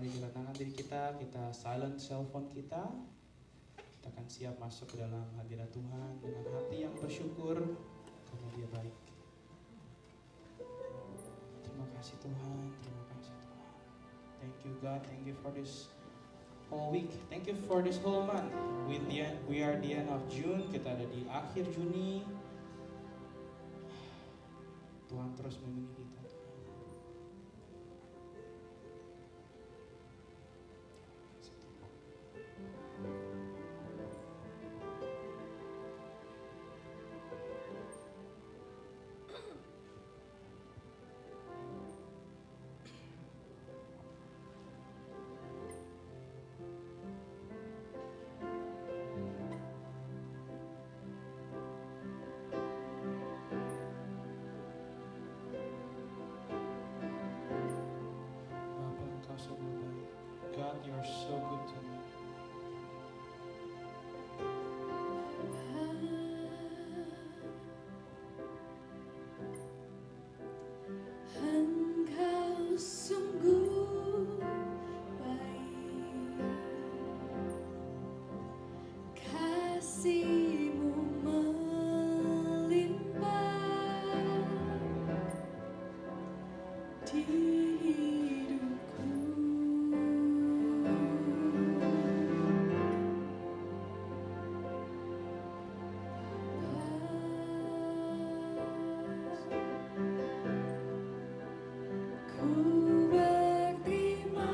Mari kita tangan diri kita silent cellphone kita. Kita akan siap masuk ke dalam hadirat Tuhan dengan hati yang bersyukur karena Dia baik. Terima kasih Tuhan, terima kasih Tuhan. Thank you God, thank you for this whole week. Thank you for this whole month. We are the end of June, kita ada di akhir Juni. Tuhan terus memilih kita. God, you are so good to me. Engkau sungguh baik, kasih-Mu melimpah di hidupku. Ku berterima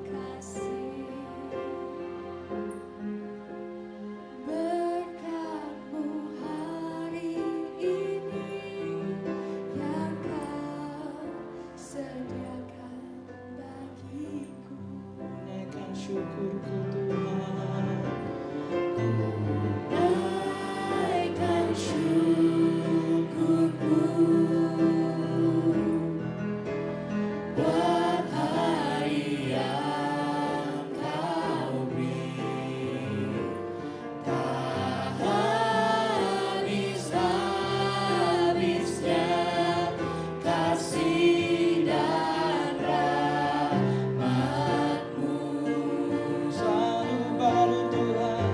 kasih berkat-Mu hari ini yang Kau sediakan bagiku. Naikkan syukurku Tuhan. Naikkan syukurku buat hari yang Kau beri, tak habis-habisnya kasih dan rahmat-Mu. Selalu baru Tuhan,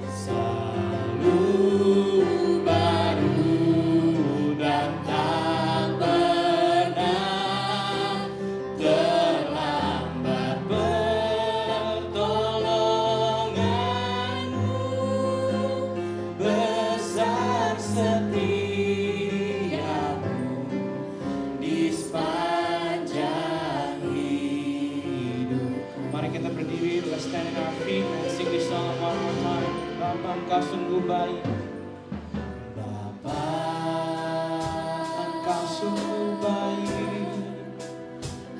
Selalu baru dan tak pernah terlambat pertolongan-Mu. Besar setia-Mu di sepanjang hidupku. mari kita berdiri. Let's stand in our feet and sing this song one more time. Bapa, Engkau sungguh baik. Bapa, Engkau sungguh baik.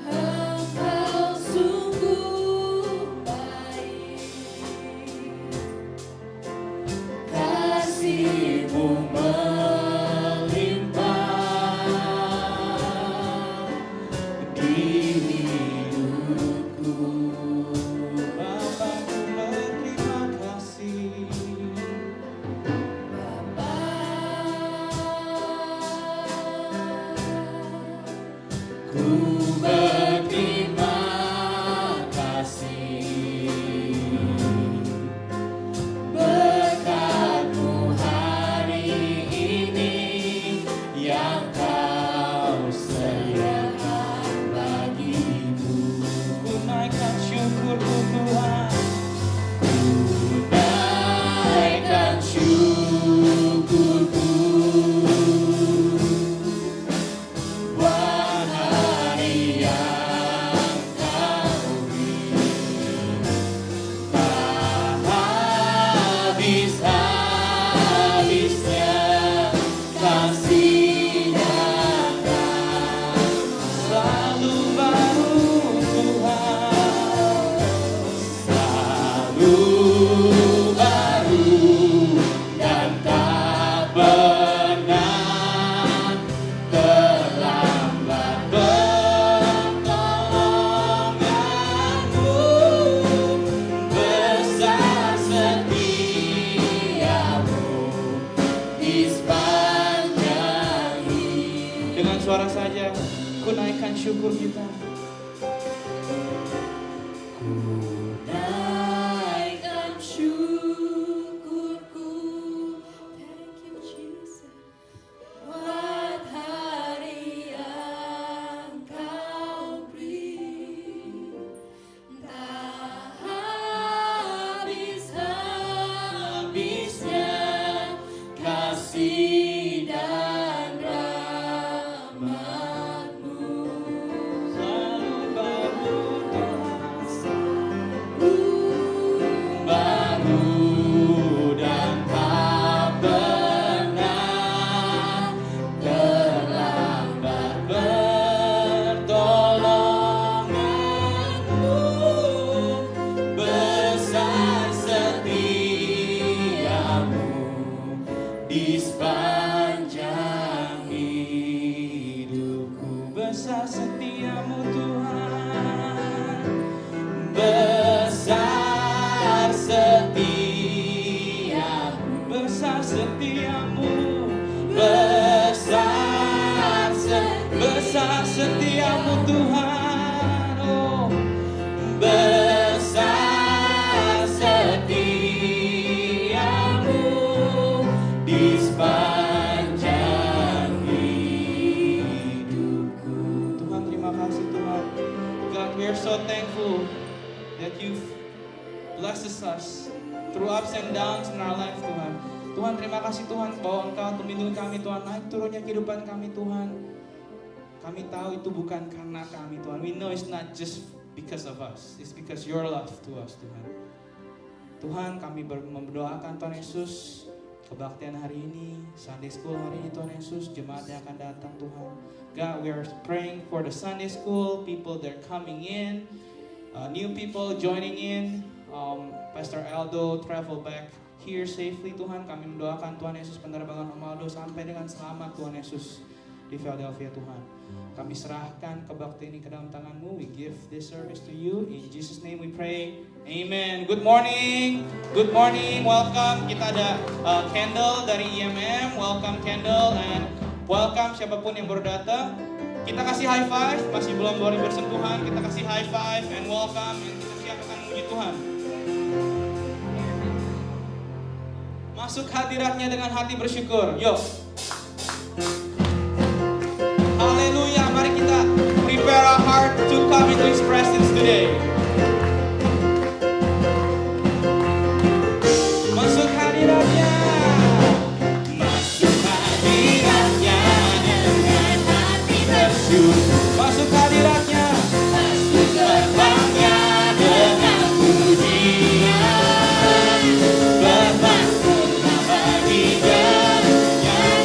Engkau sungguh baik, kasih-Mu melimpah di hidupku. Bapa, ku berterima kasih. Bapa, ku berterima kasih berkat-Mu hari ini yang Kau sediakan bagiku. Ku naikkan syukurku Tuhan. Naikkan syukurku buat hari yang Kau beri, tak habis-habisnya kasih dan Selalu baru Tuhan. selalu baru dan tak pernah terlambat pertolongan-Mu. Besar setia-Mu di sepanjang hidup. Dengan suara saja, ku naikkan syukur kita. naikkan syukurku. Thank you Jesus. Buat hari yang Kau beri, tak habis-habisnya kasih dan rahmat-Mu. Selalu baru Baru dan tak pernah terlambat pertolongan-Mu. Besar setiamu di sepanjang hidupku. besar setiamu Tuhan. Besar setiamu, Besar setiamu. Besar setiamu Tuhan. Oh, besar setiamu di sepanjang hidupku. Tuhan, terima kasih Tuhan. God, we are so thankful that you've blessed us through ups and downs in our life Tuhan. Tuhan, terima kasih Tuhan bahwa Engkau melindungi kami Tuhan, naik turunnya kehidupan kami Tuhan. Kami tahu itu bukan karena kami Tuhan. We know it's not just because of us. It's because your love to us Tuhan. Tuhan, kami mendoakan Tuhan Yesus kebaktian hari ini, Sunday School hari ini Tuhan Yesus, jemaat yang akan datang Tuhan. God, we are praying for the Sunday School, people that are coming in, new people joining in. Pastor Aldo travel back here safely Tuhan. Kami mendoakan Tuhan Yesus penerbangan Om Aldo sampai dengan selamat Tuhan Yesus di Philadelphia Tuhan. Kami serahkan kebaktian ini ke dalam tangan-Mu. We give this service to you. In Jesus' name we pray. Amen. Good morning. Good morning. Welcome. Kita ada Kendall dari IMM. Welcome Kendall and welcome siapapun yang baru datang. Kita kasih high five. Masih belum boleh bersentuhan. Kita kasih high five and welcome. And kita siap akan memuji Tuhan. Masuk hadiratnya dengan hati bersyukur. Yuk. Haleluya, mari kita prepare our heart to come into His presence today. Masuk hadiratnya. Masuk hadiratnya dengan hati bersyukur. Masuk hadiratnya. Masuk gerbangnya dengan pujian. Bermasuklah bagi Dia yang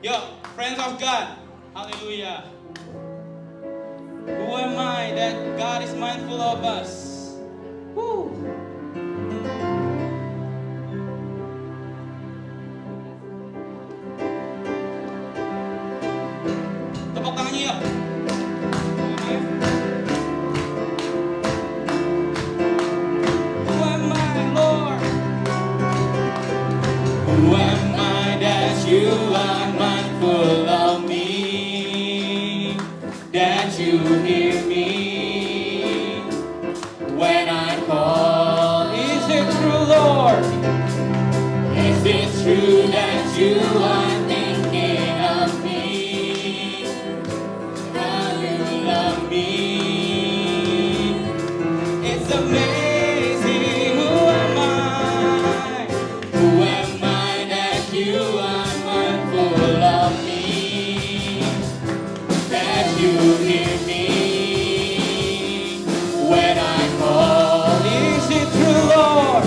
Yo, friends of God. Hallelujah. Who am I that God is mindful of us? Woo. Tepuk tangannya yuk. Who am I, Lord? Who am I that you are mindful of me, that you hear me when I call? Is it true, Lord? Is it true that you are thinking of me, how you love me? It's amazing. Who am I? Who am I that you are mindful of me, that you hear me when I call? Is it true, Lord?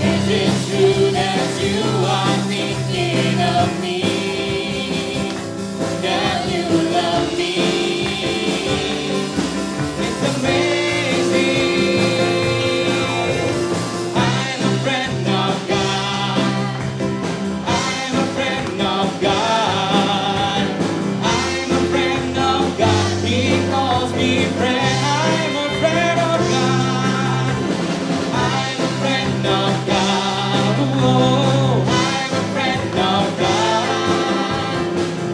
Is it true that you are thinking of me, that you love me? It's amazing. I'm a friend of God. I'm a friend of God. I'm a friend of God. He calls me friend. I'm a friend of God. I'm a friend of God. Oh, I'm a friend of God.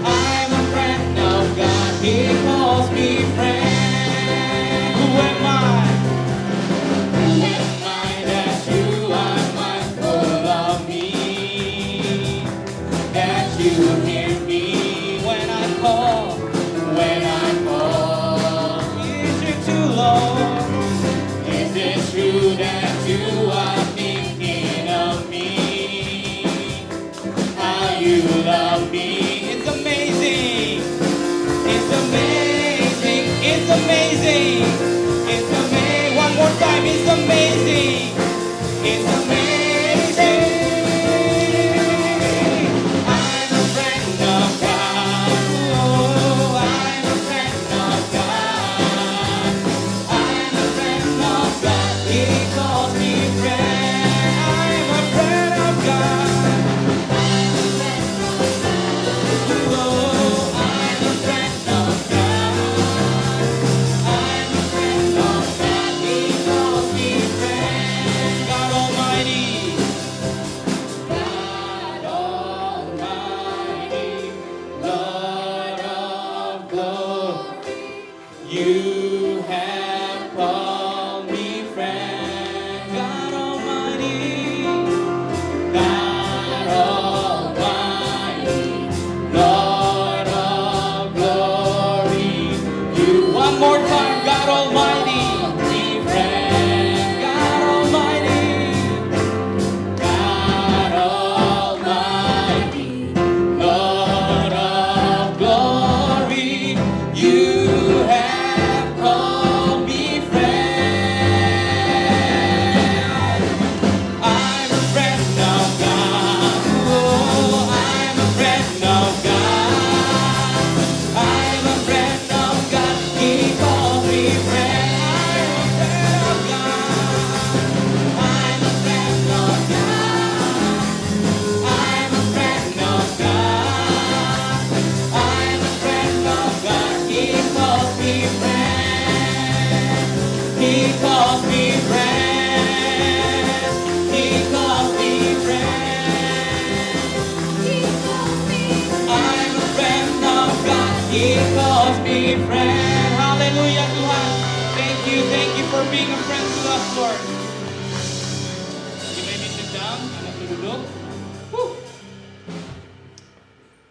I'm a friend of God. He calls me friend. Who am I? Who am I that you are mindful of me, that you hear me When I call, when I call? is it too long? Is it true that you are thinking of me, how you love me? It's amazing. It's amazing. It's amazing. It's amazing. One more time. It's amazing. It's amazing. I'm a friend of God. Oh, I'm a friend of God. I'm a friend of God. He calls me friend. I'm a friend of God. Oh, I'm a friend of God. I'm a friend of God. He calls me friend. God Almighty. God Almighty, Lord of glory, you have called me friend. God Almighty. God Almighty, Lord of glory, you One more time. God Almighty. called me friend. God Almighty. God Almighty, Lord of glory, you have called me friend. I'm a friend of God. Oh, I'm a friend of God. I'm a friend of God. He calls me friend. I'm a friend of God. I'm a friend of God. I'm a friend of God. He calls me friend. He calls me friend. He calls me friend. I'm a friend of God. He calls me friend. Hallelujah, Tuhan. Thank you for being a friend to us, Lord. You may be sit down, anak duduk. Woo.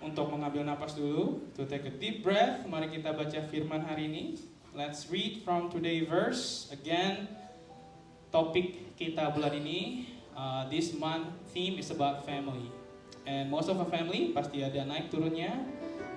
Untuk mengambil napas dulu, to take a deep breath, mari kita baca firman hari ini. Let's read from today verse. Again, topik kita bulan ini, this month theme is about family. And most of a family pasti ada naik turunnya.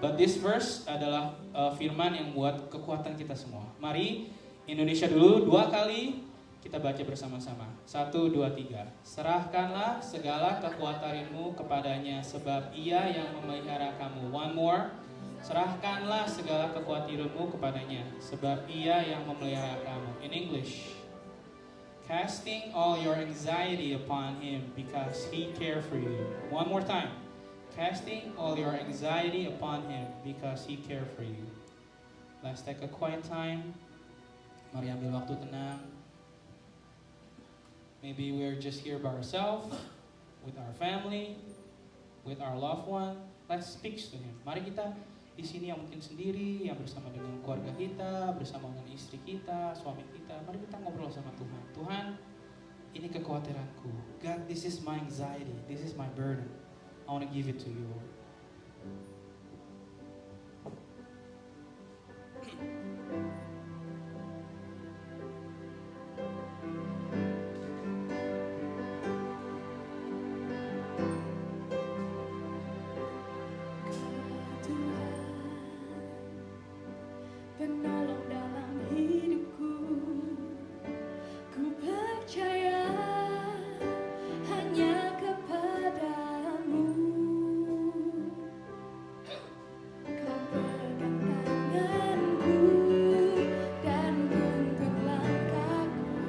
But this verse adalah firman yang buat kekuatan kita semua. Mari Indonesia dulu 2 kali. Kita baca bersama-sama. 1, 2, 3. Serahkanlah segala kekhawatiranmu kepadanya, sebab Ia yang memelihara kamu. One more. Serahkanlah segala kekhawatiranmu kepadanya, sebab Ia yang memelihara kamu. In English. Casting all your anxiety upon Him because He cares for you. One more time. Casting all your anxiety upon Him because He cares for you. Let's take a quiet time. Mari ambil waktu tenang. Maybe we're just here by ourselves, with our family, with our loved one. Let's speak to Him. Mari kita di sini yang mungkin sendiri, yang bersama dengan keluarga kita, bersama dengan istri kita, suami kita. Mari kita ngobrol sama Tuhan. Tuhan, ini kekhawatiranku. God, this is my anxiety. This is my burden. I want to give it to you, Lord. Penolong dalam hidupku, ku percaya hanya kepadamu. Kau pegang tanganku dan tuntun langkahku.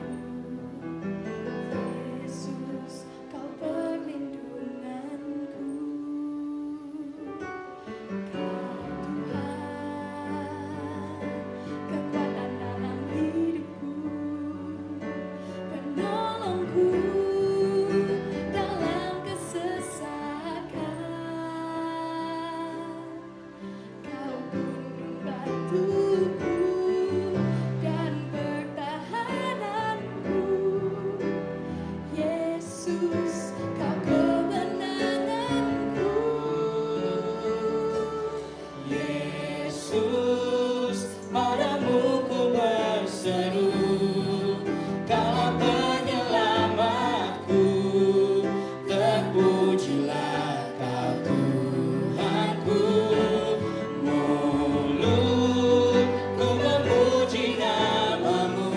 Yesus, kau perlindunganku. Kekuatan dalam hidupku, penolongku dalam kesesakan. Kau gunung batuku dan pertahananku. Yesus, kau kemenanganku. Yesus, padamu ku berseru, Kaulah penyelamatku. Terpujilah Kau Tuhanku. Mulutku memuji nama-Mu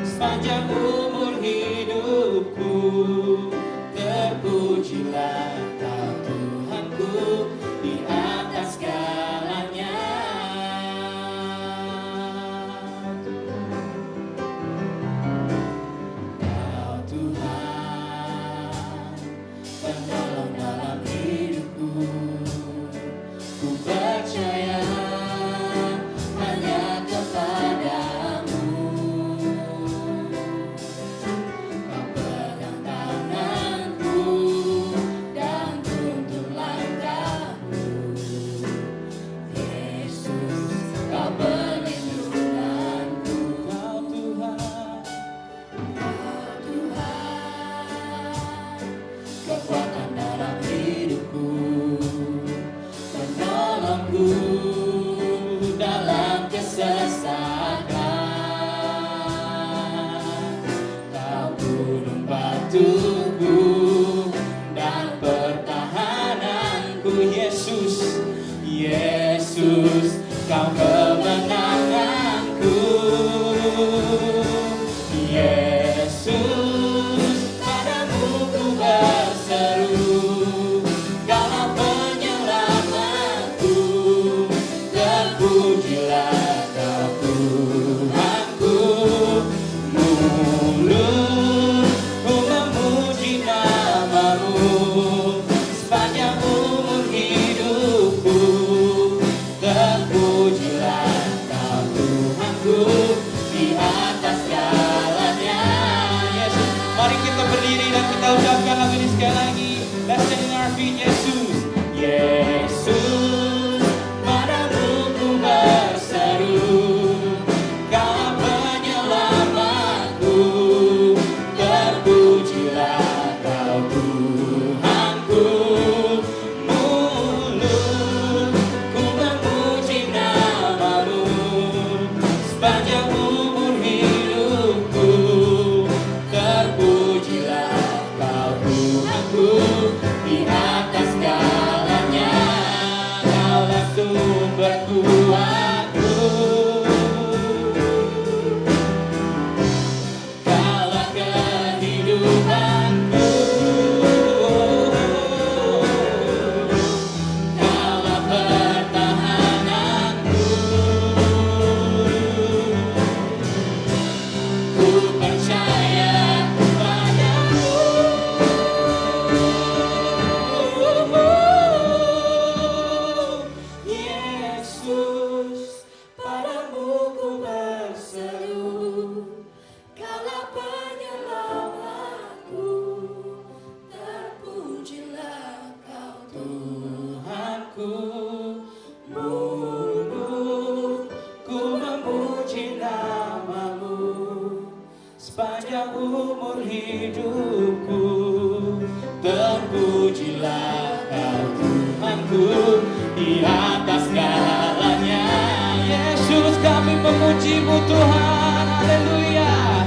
sepanjang umur hidupku. Terpujilah Kau Tuhanku di atas segalanya. Kau Tuhan, penolong dalam hidupku. Ku percaya hanya kepadamu. Kau pegang tanganku dan tuntun langkahku. Yesus, Kau perlindunganku. Kau Tuhan, Kau Tuhan, kekuatan dalam hidupku, penolongku dalam kesesakan. Kau gunung batuku dan pertahananku. Yesus, Yesus, Kau kemenanganku. Yesus, padamu ku berseru, Kaulah penyelamatku. Terpujilah Kau Tuhanku. Mulutku memuji nama-Mu sepanjang umur hidupku. Terpujilah Kau Tuhanku di atas segalanya. Yesus, mari kita berdiri dan kita ucapkan lagu ini sekali lagi. Let's stand in our feet. Yesus, Yesus, padamu ku berseru, Kaulah penyelamatku. Terpujilah Kau Tuhanku. Mulutku memuji nama-Mu sepanjang umur hidupku. Terpujilah Kau Tuhanku di atas sepanjang umur hidupku. Terpujilah Kau Tuhanku di atas segalanya. Yesus, kami memuji-Mu Tuhan, haleluya.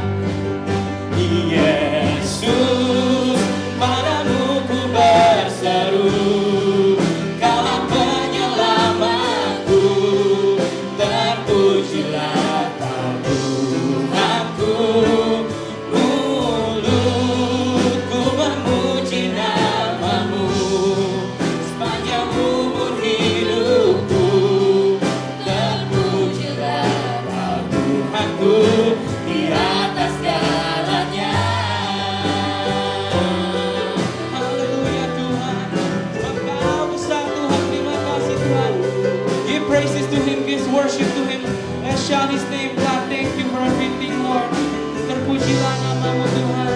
Yesus, padamu ku berseru, Kaulah penyelamatku. Terpujilah Kau Tuhanku, mulutku memuji nama-Mu sepanjang umur hidupku. Terpujilah Kau Tuhanku di atas segalanya. Haleluya Tuhan, sebab Kau besar Tuhan. Terima kasih Tuhan. Give praises to Him, give worship to Him. Let's shout His name, God. Thank you for everything, Lord. Terpujilah nama-Mu Tuhan.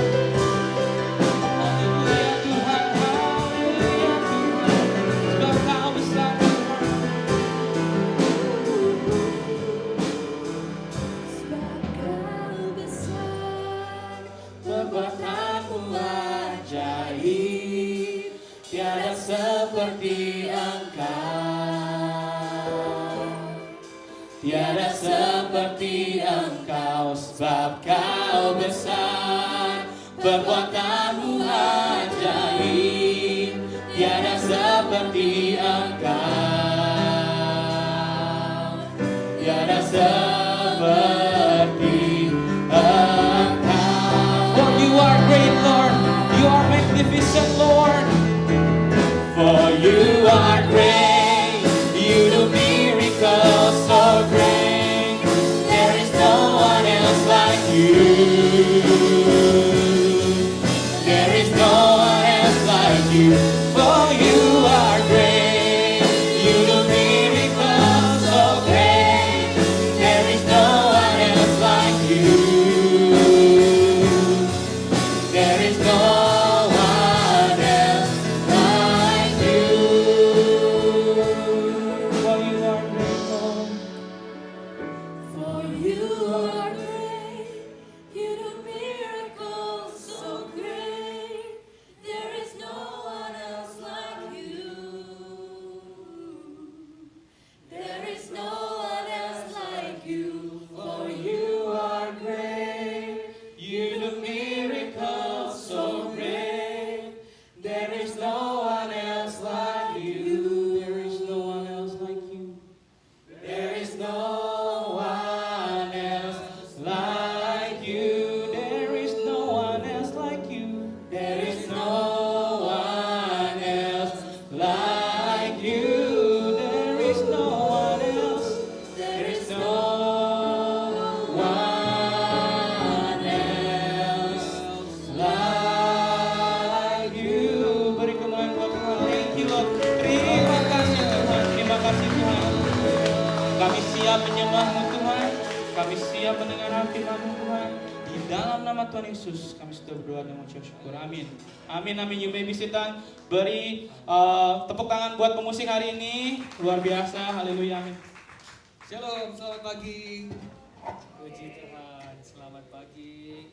Haleluya Tuhan, haleluya Tuhan, sebab Kau besar Tuhan. Sebab Kau besar, Perbuatanmu ajaib, tiada seperti Engkau, tiada seperti Engkau. Sebab Kau besar, perbuatanmu ajaib, tiada seperti Engkau, tiada seperti Engkau. For you are great, Lord. You are magnificent, Lord. For you are great. You do miracles so great. There is no one else like you. There is no one else like you. For you are great. You do miracles so great. There is no one else like you. There is no one else like you. For you are great, Lord. for You are great. You do miracles so great. There is no one else like You. There is no one else like You. For you are great. You do miracles so great. There is no one else like you. There is no one else like you. There is no one else like you. There is no one else like you. There is no one else like you. There is no one else. There is no one else like you. Beri kemuliaan buat Tuhan. Thank you Lord. Terima kasih Tuhan. Terima kasih Tuhan. Kami siap menyembah-Mu Tuhan. Kami siap mendengar firman-Mu Tuhan. Di dalam nama Tuhan Yesus kami sudah berdoa dan mengucap syukur. Amin. Amin, amin. You may be seated. Beri tepuk tangan buat pemusik hari ini. Luar biasa. Haleluya. Amin. Shalom, selamat pagi. Puji Tuhan, selamat pagi.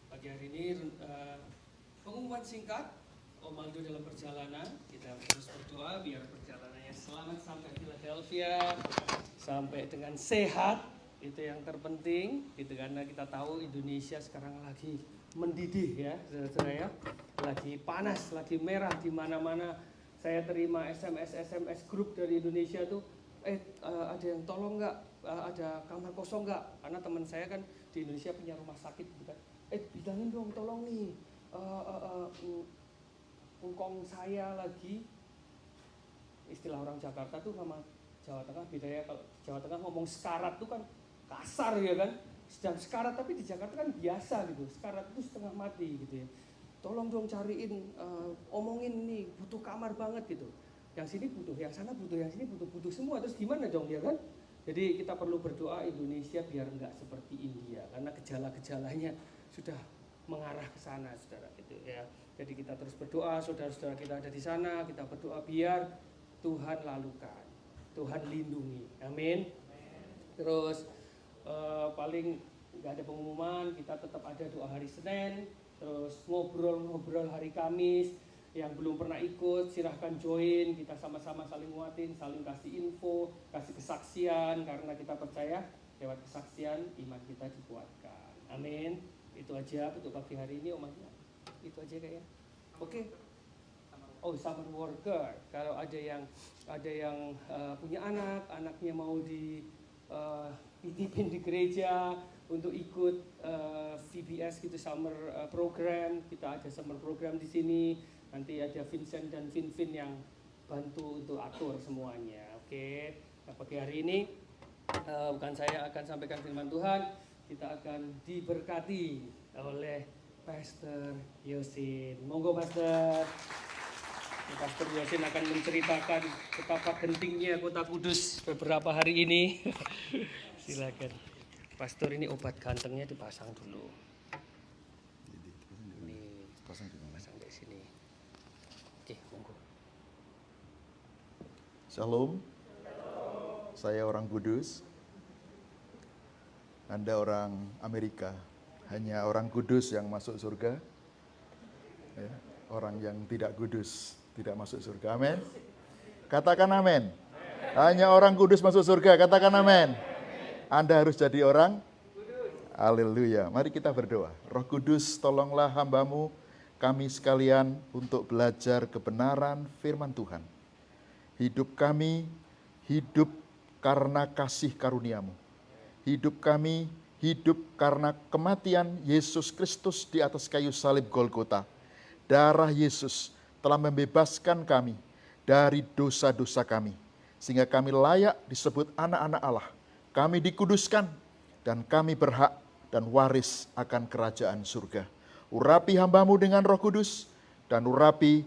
Pagi hari ini pengumuman singkat. Om Aldo dalam perjalanan. Kita terus berdoa biar perjalanannya selamat sampai Philadelphia, sampai dengan sehat. Itu yang terpenting. Gitu, karena kita tahu Indonesia sekarang lagi mendidih ya, saudara-saudara ya. Lagi panas, lagi merah di mana-mana. Saya terima SMS grup dari Indonesia tuh, ada yang tolong nggak, ada kamar kosong nggak? Karena teman saya kan di Indonesia punya rumah sakit, gitu kan. Bilangin dong, tolong nih, engkong saya lagi. Istilah orang Jakarta tuh sama Jawa Tengah beda ya. Kalau Jawa Tengah ngomong sekarat tuh kan kasar ya kan. Sedang sekarat tapi di Jakarta kan biasa gitu. Sekarat itu setengah mati gitu ya. Tolong dong cariin, omongin nih, butuh kamar banget gitu. Yang sini butuh, yang sana butuh, yang sini butuh semua. Terus gimana dong ya kan? Jadi kita perlu berdoa Indonesia biar nggak seperti India. Karena gejala-gejalanya sudah mengarah ke sana, saudara gitu ya. Jadi kita terus berdoa, saudara-saudara kita ada di sana. Kita berdoa biar Tuhan lalukan, Tuhan lindungi. Amin. Terus paling nggak ada pengumuman, kita tetap ada doa hari Senin, terus ngobrol-ngobrol hari Kamis. Yang belum pernah ikut silahkan join, kita sama-sama saling nguatin, saling kasih info, kasih kesaksian, karena kita percaya lewat kesaksian iman kita dikuatkan. Amin. Itu aja untuk pagi hari ini Om Anja. Itu aja kayaknya. Oke. Oh, summer worker. Kalau ada yang punya anaknya mau dititipin di gereja untuk ikut VBS gitu, summer program. Kita ada summer program di sini. Nanti ada Vincent dan Vin yang bantu untuk atur semuanya. Oke. Nah, pagi hari ini bukan saya akan sampaikan firman Tuhan, kita akan diberkati oleh Pastor Yosin. Monggo Pastor. Pastor Yosin akan menceritakan betapa gentingnya Kota Kudus beberapa hari ini. Silakan. Pastor, ini obat gantengnya dipasang dulu. Ini pasang di sini. Oke, monggo. Shalom. Saya orang Kudus. Anda orang Amerika. Hanya orang Kudus yang masuk surga. Ya, orang yang tidak kudus tidak masuk surga. Amin. Katakan amin. Hanya orang kudus masuk surga. Katakan amin. Anda harus jadi orang haleluya. Mari kita berdoa. Roh Kudus, tolonglah hamba-Mu, kami sekalian untuk belajar kebenaran firman Tuhan. Hidup kami hidup karena kasih karunia-Mu. Hidup kami hidup karena kematian Yesus Kristus di atas kayu salib Golgota. Darah Yesus telah membebaskan kami dari dosa-dosa kami, sehingga kami layak disebut anak-anak Allah. Kami dikuduskan dan kami berhak dan waris akan kerajaan surga. Urapi hamba-Mu dengan Roh Kudus dan urapi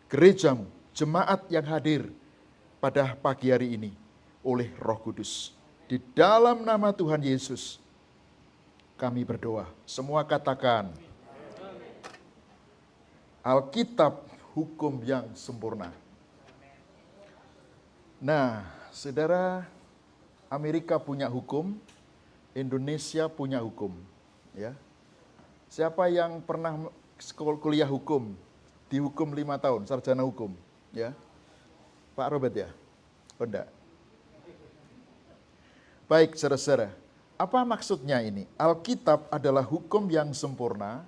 gereja-Mu, jemaat yang hadir pada pagi hari ini oleh Roh Kudus. Di dalam nama Tuhan Yesus kami berdoa. Semua katakan Alkitab hukum yang sempurna. Nah, saudara, Amerika punya hukum, Indonesia punya hukum, ya. Siapa yang pernah kuliah hukum, dihukum 5 tahun, sarjana hukum, ya? Pak Robert ya? Oh, enggak. Baik, saudara-saudara, apa maksudnya ini? Alkitab adalah hukum yang sempurna,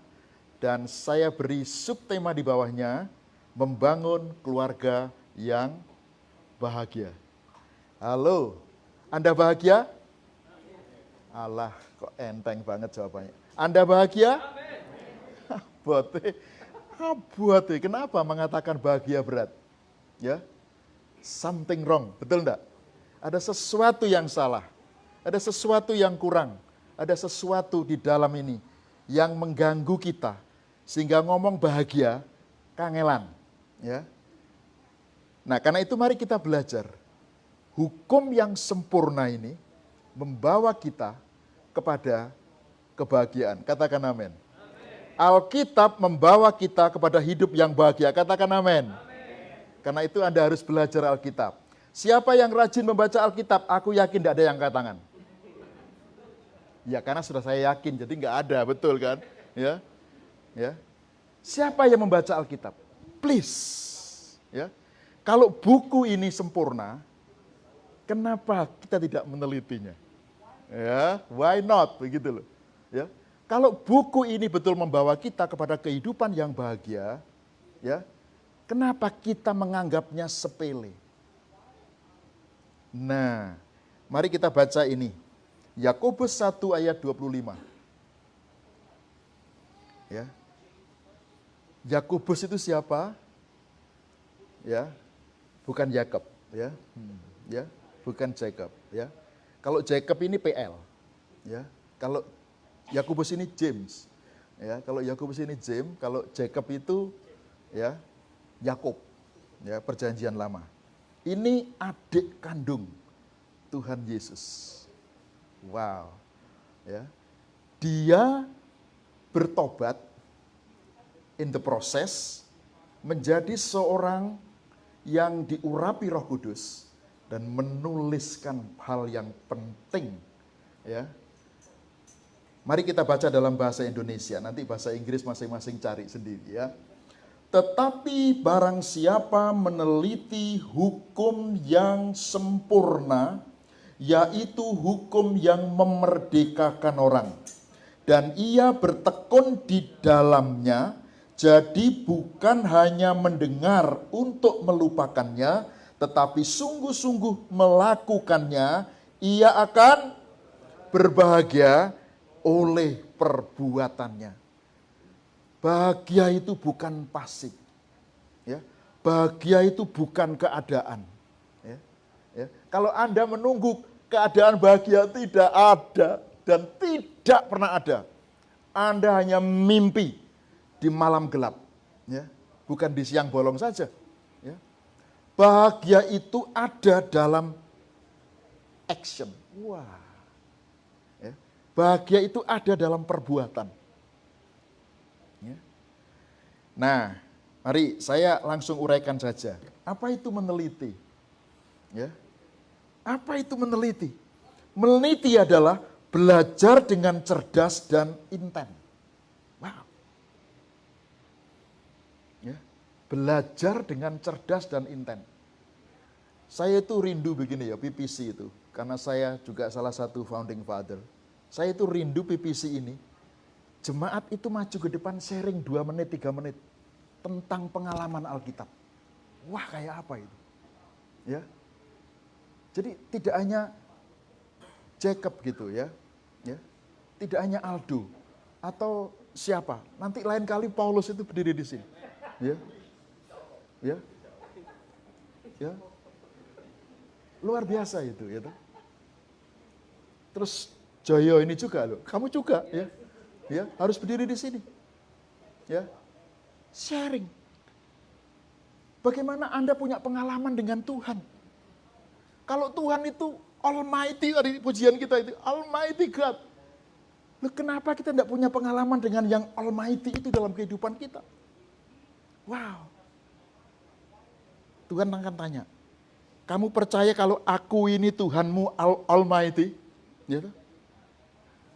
dan saya beri subtema di bawahnya, membangun keluarga yang bahagia. Halo, Anda bahagia? Alah, kok enteng banget jawabannya. Anda bahagia? Bote, kenapa mengatakan bahagia berat? Ya, something wrong, betul enggak? Ada sesuatu yang salah, ada sesuatu yang kurang, ada sesuatu di dalam ini yang mengganggu kita, sehingga ngomong bahagia, kangelan. Ya. Nah, karena itu mari kita belajar. Hukum yang sempurna ini membawa kita kepada kebahagiaan. Katakan amin. Alkitab membawa kita kepada hidup yang bahagia. Katakan amin. Karena itu Anda harus belajar Alkitab. Siapa yang rajin membaca Alkitab, aku yakin tidak ada yang angkat tangan. Ya, karena sudah saya yakin, jadi nggak ada, betul kan? Ya, ya. Siapa yang membaca Alkitab? Please, ya. Kalau buku ini sempurna, kenapa kita tidak menelitinya? Ya, why not? Begitu loh. Ya, kalau buku ini betul membawa kita kepada kehidupan yang bahagia, ya, kenapa kita menganggapnya sepele? Nah, mari kita baca ini. Yakobus 1 ayat 25. Ya. Yakobus itu siapa? Ya, bukan Yakob, ya. Ya, bukan Jacob, ya. Kalau Jacob ini PL, ya. Kalau Yakobus ini James. Ya, kalau Yakobus ini James, kalau Jacob itu ya Yakob. Ya, perjanjian lama. Ini adik kandung Tuhan Yesus. Wow. Ya. Dia bertobat in the process menjadi seorang yang diurapi Roh Kudus dan menuliskan hal yang penting, ya, Mari kita baca dalam bahasa Indonesia, nanti bahasa Inggris masing-masing cari sendiri ya. Tetapi barang siapa meneliti hukum yang sempurna, yaitu hukum yang memerdekakan orang, dan ia bertekun di dalamnya, jadi bukan hanya mendengar untuk melupakannya, tetapi sungguh-sungguh melakukannya, ia akan berbahagia oleh perbuatannya. Bahagia itu bukan pasif, ya. Bahagia itu bukan keadaan. Ya. Ya. Kalau Anda menunggu keadaan bahagia, tidak ada dan tidak pernah ada. Anda hanya mimpi di malam gelap, ya. Bukan di siang bolong saja. Ya. Bahagia itu ada dalam action. Wah. Bahagia itu ada dalam perbuatan. Ya. Nah, mari saya langsung uraikan saja. Apa itu meneliti? Ya. Apa itu meneliti? Meneliti adalah belajar dengan cerdas dan intent. Wow. Ya. Belajar dengan cerdas dan intent. Saya itu rindu begini ya, PPC itu. Karena saya juga salah satu founding father. Saya itu rindu PPC ini, jemaat itu maju ke depan sharing 2 menit, 3 menit tentang pengalaman Alkitab. Wah, kayak apa itu? Ya. Jadi tidak hanya Jacob gitu ya. Ya. Tidak hanya Aldo atau siapa. Nanti lain kali Paulus itu berdiri di sini. Ya. Ya. Ya. Luar biasa itu, ya. Terus Joyo ini juga loh, kamu juga ya, ya harus berdiri di sini, ya, sharing. Bagaimana Anda punya pengalaman dengan Tuhan? Kalau Tuhan itu Almighty, dari pujian kita itu Almighty God. Loh, kenapa kita tidak punya pengalaman dengan yang Almighty itu dalam kehidupan kita? Wow. Tuhan akan tanya, kamu percaya kalau aku ini Tuhanmu Almighty? Ya,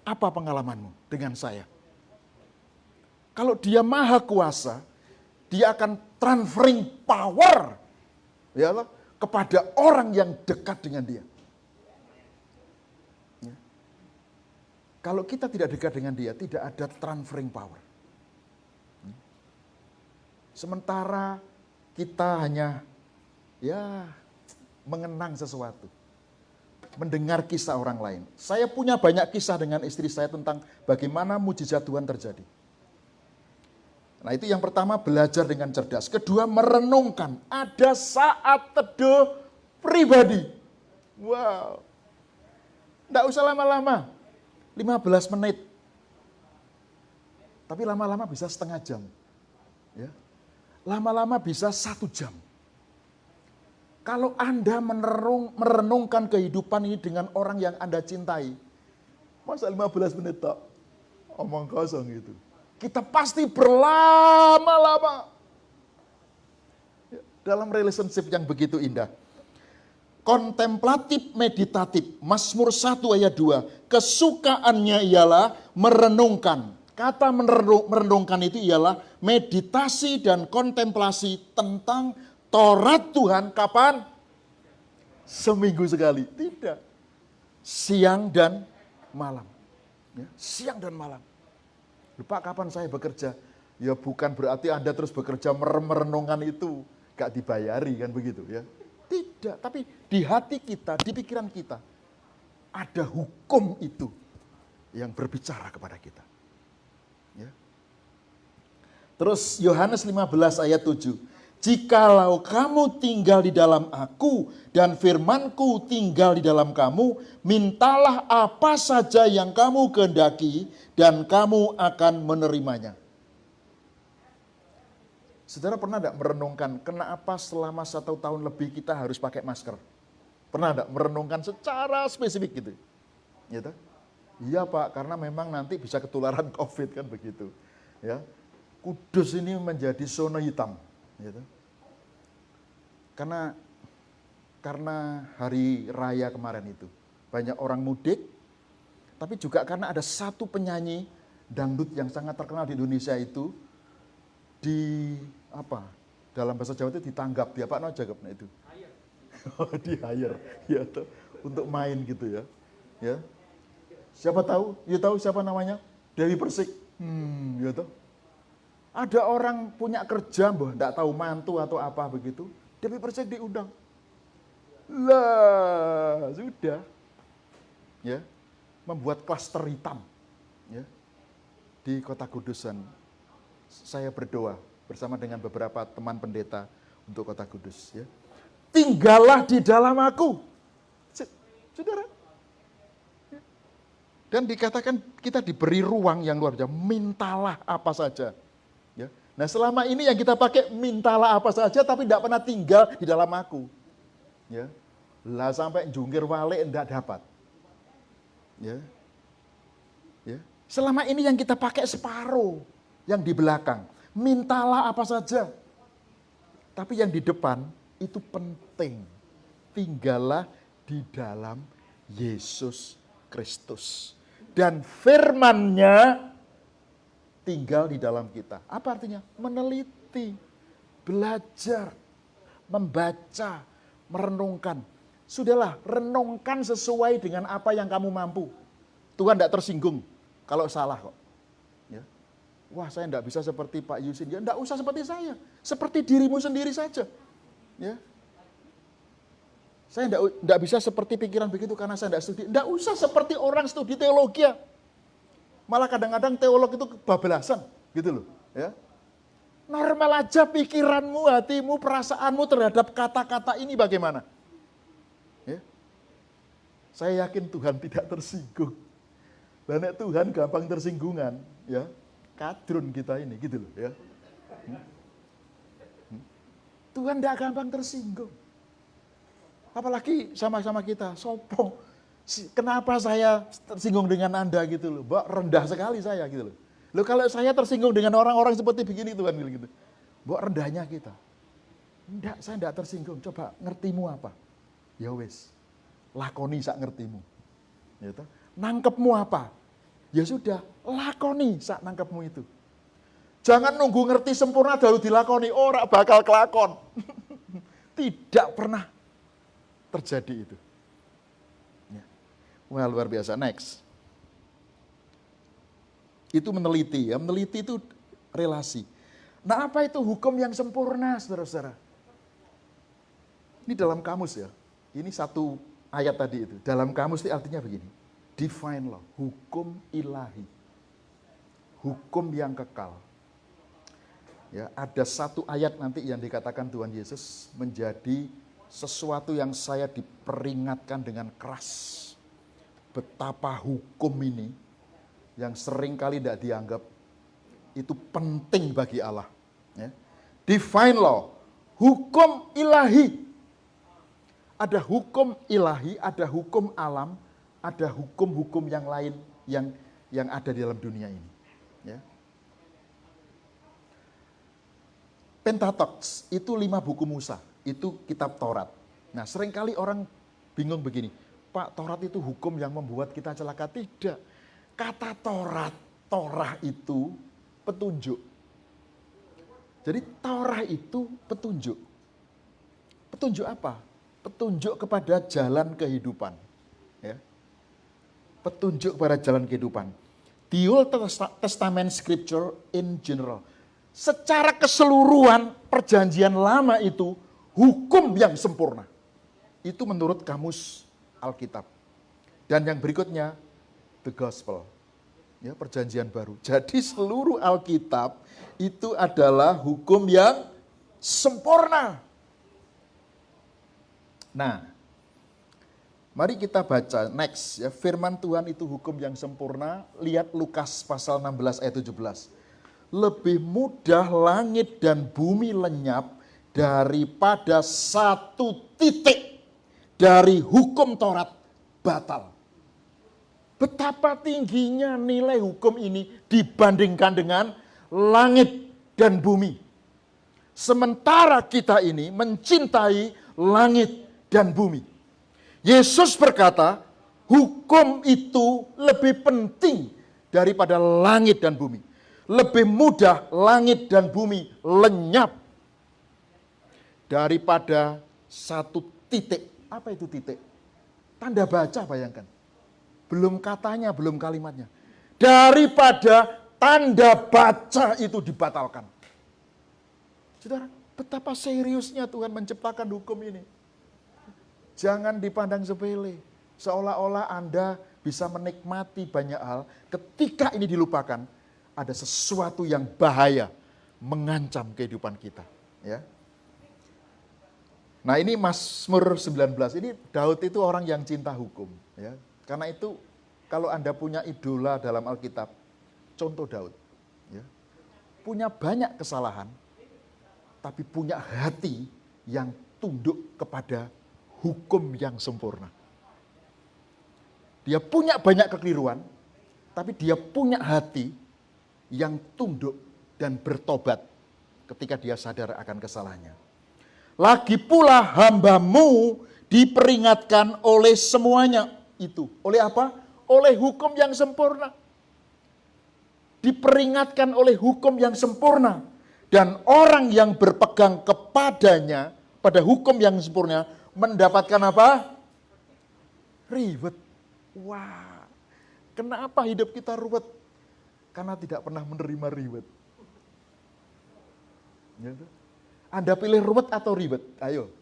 apa pengalamanmu dengan saya? Kalau dia maha kuasa, dia akan transferring power ya, kepada orang yang dekat dengan dia. Ya. Kalau kita tidak dekat dengan dia, tidak ada transferring power. Sementara kita hanya ya mengenang sesuatu. Mendengar kisah orang lain. Saya punya banyak kisah dengan istri saya tentang bagaimana mujizat Tuhan terjadi. Nah, itu yang pertama, belajar dengan cerdas. Kedua, merenungkan. Ada saat teduh pribadi. Wow. Tidak usah lama-lama. 15 menit. Tapi lama-lama bisa setengah jam. Ya. Lama-lama bisa 1 jam. Kalau Anda merenungkan kehidupan ini dengan orang yang Anda cintai, masa 15 menit tak? Omong kosong itu. Kita pasti berlama-lama dalam relationship yang begitu indah. Kontemplatif meditatif, Mazmur 1 ayat 2, kesukaannya ialah merenungkan. Kata merenungkan itu ialah meditasi dan kontemplasi tentang Taurat Tuhan. Kapan? Seminggu sekali. Tidak. Siang dan malam. Ya, siang dan malam. Lupa kapan saya bekerja? Ya bukan berarti Anda terus bekerja merenungkan itu gak dibayari kan begitu ya. Tidak, tapi di hati kita, di pikiran kita ada hukum itu yang berbicara kepada kita. Ya. Terus Yohanes 15 ayat 7. Jikalau kamu tinggal di dalam aku dan firmanku tinggal di dalam kamu, mintalah apa saja yang kamu kehendaki dan kamu akan menerimanya. Saudara pernah tidak merenungkan kenapa selama 1 tahun lebih kita harus pakai masker? Pernah tidak merenungkan secara spesifik gitu? Ya, iya Pak, karena memang nanti bisa ketularan COVID kan begitu. Ya, Kudus ini menjadi zona hitam. Gitu. Karena hari raya kemarin itu banyak orang mudik tapi juga karena ada satu penyanyi dangdut yang sangat terkenal di Indonesia itu dalam bahasa Jawa itu ditanggap, dia apa aja itu. Di hire ya toh, untuk main gitu ya. Ya. Siapa tahu? You tahu siapa namanya? Dewi Persik. Ya toh. Ada orang punya kerja, enggak tahu mantu atau apa begitu. Dewi Persik diundang. Lah, sudah. Ya. Membuat klaster hitam. Ya. Di Kota Kudusan. Saya berdoa bersama dengan beberapa teman pendeta untuk Kota Kudus. Ya. Tinggallah di dalam aku. Saudara. Ya. Dan dikatakan kita diberi ruang yang luar biasa. Mintalah apa saja. Ya. Nah selama ini yang kita pakai mintalah apa saja tapi tidak pernah tinggal di dalam aku. Ya. Lah sampai jungkir balik tidak dapat. Ya. Ya. Selama ini yang kita pakai separuh. Yang di belakang, mintalah apa saja. Tapi yang di depan itu penting. Tinggallah di dalam Yesus Kristus. Dan firman-Nya tinggal di dalam kita. Apa artinya? Meneliti, belajar, membaca, merenungkan. Sudahlah, renungkan sesuai dengan apa yang kamu mampu. Tuhan tidak tersinggung kalau salah kok. Wah saya tidak bisa seperti Pak Yusin. Ya tidak usah seperti saya. Seperti dirimu sendiri saja. Ya. Saya tidak bisa seperti pikiran begitu karena saya tidak studi. Tidak usah seperti orang studi teologi. Malah kadang-kadang teolog itu kebablasan. Gitu loh. Ya. Normal aja pikiranmu, hatimu, perasaanmu terhadap kata-kata ini bagaimana. Ya. Saya yakin Tuhan tidak tersinggung. Banyak Tuhan gampang tersinggungan. Ya. Kadrun kita ini, gitu loh ya. Tuhan tidak gampang tersinggung. Apalagi sama-sama kita, sopo. Kenapa saya tersinggung dengan Anda gitu loh. Mbak, rendah sekali saya gitu loh. Loh kalau saya tersinggung dengan orang-orang seperti begini Tuhan gitu. Mbak, rendahnya kita. Enggak, saya tidak tersinggung. Coba ngertimu apa? Ya wis, lakoni sak ngertimu. Ya toh? Nangkepmu apa? Ya sudah, lakoni saat nangkepmu itu. Jangan nunggu ngerti sempurna baru dilakoni, ora bakal kelakon. Tidak pernah terjadi itu. Ya. Wah luar biasa, next. Itu meneliti ya, meneliti itu relasi. Nah apa itu hukum yang sempurna saudara-saudara? Ini dalam kamus ya, ini satu ayat tadi itu. Dalam kamus itu artinya begini. Divine law, hukum ilahi, hukum yang kekal. Ya, ada satu ayat nanti yang dikatakan Tuhan Yesus menjadi sesuatu yang saya diperingatkan dengan keras. Betapa hukum ini yang sering kali tidak dianggap itu penting bagi Allah. Ya. Divine law, hukum ilahi. Ada hukum ilahi, ada hukum alam, ada hukum-hukum yang lain yang ada di dalam dunia ini. Ya. Pentateuch itu 5 buku Musa, itu kitab Taurat. Nah seringkali orang bingung begini, Pak Taurat itu hukum yang membuat kita celaka. Tidak, kata Torah itu petunjuk. Jadi Taurat itu petunjuk. Petunjuk apa? Petunjuk kepada jalan kehidupan. Ya. Petunjuk kepada jalan kehidupan. The Old Testament Scripture in general. Secara keseluruhan perjanjian lama itu hukum yang sempurna. Itu menurut kamus Alkitab. Dan yang berikutnya, the gospel. Ya, perjanjian baru. Jadi seluruh Alkitab itu adalah hukum yang sempurna. Nah, mari kita baca next ya, firman Tuhan itu hukum yang sempurna. Lihat Lukas pasal 16 ayat 17. Lebih mudah langit dan bumi lenyap daripada satu titik dari hukum Taurat batal. Betapa tingginya nilai hukum ini dibandingkan dengan langit dan bumi. Sementara kita ini mencintai langit dan bumi. Yesus berkata, hukum itu lebih penting daripada langit dan bumi. Lebih mudah langit dan bumi lenyap daripada satu titik. Apa itu titik? Tanda baca, bayangkan. Belum katanya, belum kalimatnya. Daripada tanda baca itu dibatalkan. Saudara, betapa seriusnya Tuhan menciptakan hukum ini. Jangan dipandang sepele. Seolah-olah Anda bisa menikmati banyak hal. Ketika ini dilupakan, ada sesuatu yang bahaya mengancam kehidupan kita. Ya. Nah, ini Mazmur 19. Ini Daud itu orang yang cinta hukum. Ya. Karena itu kalau Anda punya idola dalam Alkitab, contoh Daud. Ya. Punya banyak kesalahan, tapi punya hati yang tunduk kepada hukum yang sempurna. Dia punya banyak kekeliruan, tapi dia punya hati yang tunduk dan bertobat ketika dia sadar akan kesalahannya. Lagi pula hambamu diperingatkan oleh semuanya itu. Oleh apa? Oleh hukum yang sempurna. Diperingatkan oleh hukum yang sempurna. Dan orang yang berpegang kepadanya, pada hukum yang sempurna, mendapatkan apa? Ribet. Wah, kenapa hidup kita ruwet? Karena tidak pernah menerima ribet. Ya, Anda pilih ruwet atau ribet? Ayo,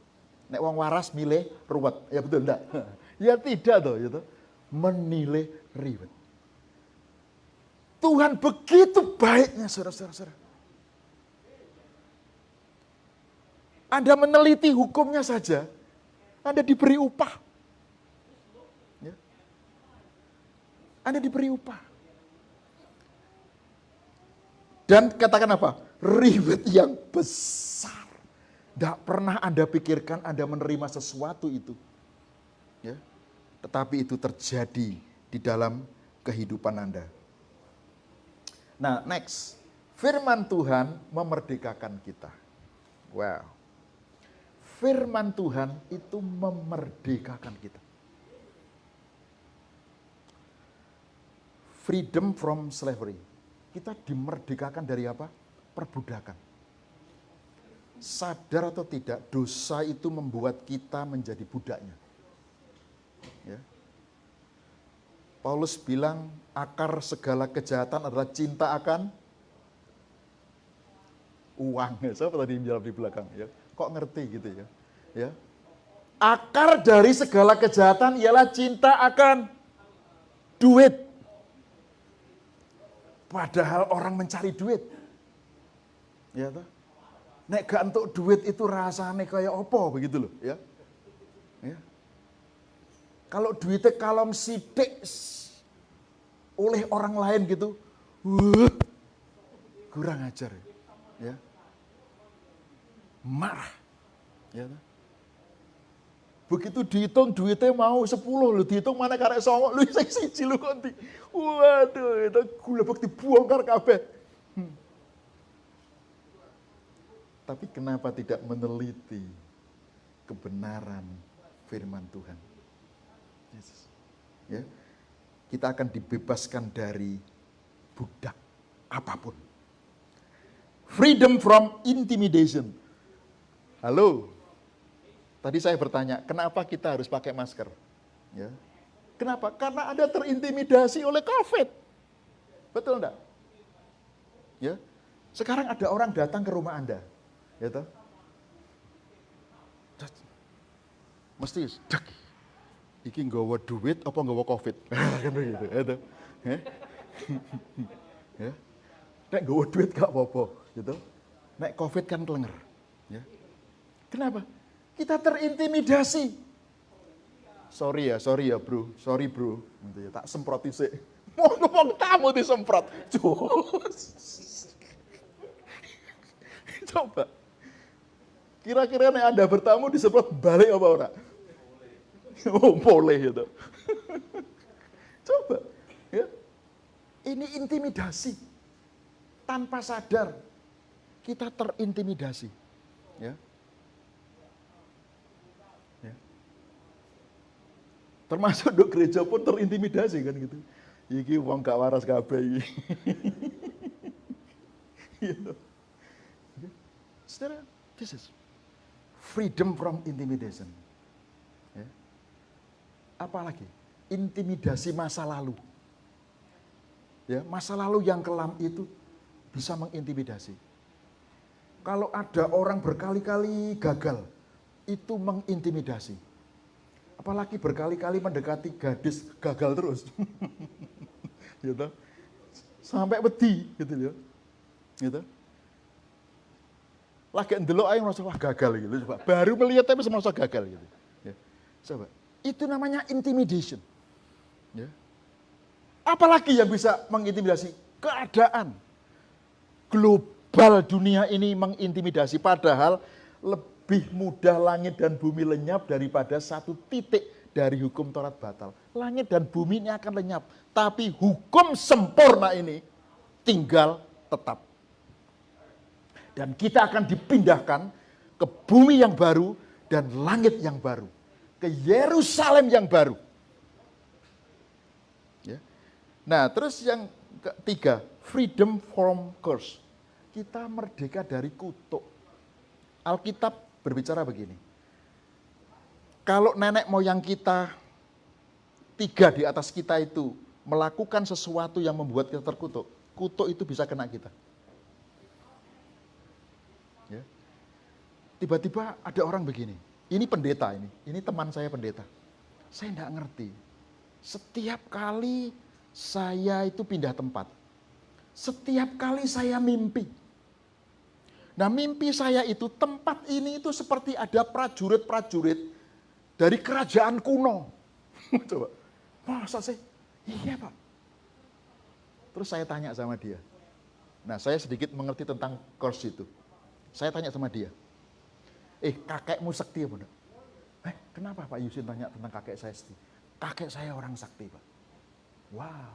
nek wong waras milih ruwet, ya betul enggak? Ya tidak toh, gitu. Menilai ribet. Tuhan begitu baiknya, saudara-saudara. Anda meneliti hukumnya saja, Anda diberi upah. Ya. Anda diberi upah. Dan katakan apa? Ribet yang besar. Tidak pernah Anda pikirkan Anda menerima sesuatu itu. Ya. Tetapi itu terjadi di dalam kehidupan Anda. Nah, next. Firman Tuhan memerdekakan kita. Wow. Firman Tuhan itu memerdekakan kita. Freedom from slavery. Kita dimerdekakan dari apa? Perbudakan. Sadar atau tidak, dosa itu membuat kita menjadi budaknya. Ya. Paulus bilang, akar segala kejahatan adalah cinta akan uang. Siapa tadi yang jawab di belakang? Ya. Kok ngerti gitu ya? Ya. Akar dari segala kejahatan ialah cinta akan duit. Padahal orang mencari duit. Ya toh? Nek gak untuk duit itu rasanya kayak opo begitu loh, ya. Ya. Kalau duitnya kalem sidik oleh orang lain gitu, kurang ajar ya. Marah. Ya toh? Begitu dihitung duitnya mau 10 loh, dihitung mana karek songo lu sing siji lu konti. Waduh, itu gula bak dibongkar kabeh. Tapi kenapa tidak meneliti kebenaran firman Tuhan? Yesus. Ya. Kita akan dibebaskan dari budak apapun. Freedom from intimidation. Halo. Tadi saya bertanya, kenapa kita harus pakai masker? Ya. Kenapa? Karena Anda terintimidasi oleh COVID. Betul enggak? Ya. Sekarang ada orang datang ke rumah Anda. Ya toh? Mesti dak. Iki nggawa duit apa nggawa COVID? Kan begitu, ya toh? Ya. Nek nggawa duit gak apa-apa, gitu. Nek COVID kan klenger. Ya. Kenapa? Kita terintimidasi. Sorry ya bro, sorry bro. Gitu ya, tak semprot isik. Mau ngomong tamu disemprot. Coba. Kira-kira nek Anda bertamu disemprot balik apa ora? Oh, boleh gitu. Coba. Ya. Ini intimidasi. Tanpa sadar kita terintimidasi. Ya. Termasuk untuk gereja pun terintimidasi kan gitu. Iki wong gak waras kabeh iki. Gitu. Saudara, this is freedom from intimidation. Ya. Apalagi intimidasi masa lalu. Ya, masa lalu yang kelam itu bisa mengintimidasi. Kalau ada orang berkali-kali gagal, itu mengintimidasi. Apalagi berkali-kali mendekati gadis, gagal terus. Gitu. Sampai wedi gitu ya. Gitu. Lagi ndelok ae merasa wah gagal gitu coba. Baru melihat tapi merasa gagal gitu. Ya. Coba. Itu namanya intimidation. Ya. Apalagi yang bisa mengintimidasi? Keadaan global dunia ini mengintimidasi, padahal lebih mudah langit dan bumi lenyap daripada satu titik dari hukum Taurat batal. Langit dan bumi ini akan lenyap, tapi hukum sempurna ini tinggal tetap. Dan kita akan dipindahkan ke bumi yang baru dan langit yang baru, ke Yerusalem yang baru. Ya. Nah, terus yang ketiga, freedom from curse. Kita merdeka dari kutuk. Alkitab berbicara begini. Kalau nenek moyang kita, 3 di atas kita itu melakukan sesuatu yang membuat kita terkutuk, kutuk itu bisa kena kita. Ya. Tiba-tiba ada orang begini, ini pendeta ini teman saya pendeta. Saya tidak ngerti. Setiap kali saya itu pindah tempat, setiap kali saya mimpi. Nah, mimpi saya itu tempat ini itu seperti ada prajurit-prajurit dari kerajaan kuno. Coba, masa sih? Iya Pak. Terus saya tanya sama dia. Nah, saya sedikit mengerti tentang curse itu. Saya tanya sama dia. Kakekmu sakti ya Bunda? Kenapa Pak Yusin tanya tentang kakek saya sakti? Kakek saya orang sakti Pak. Wow.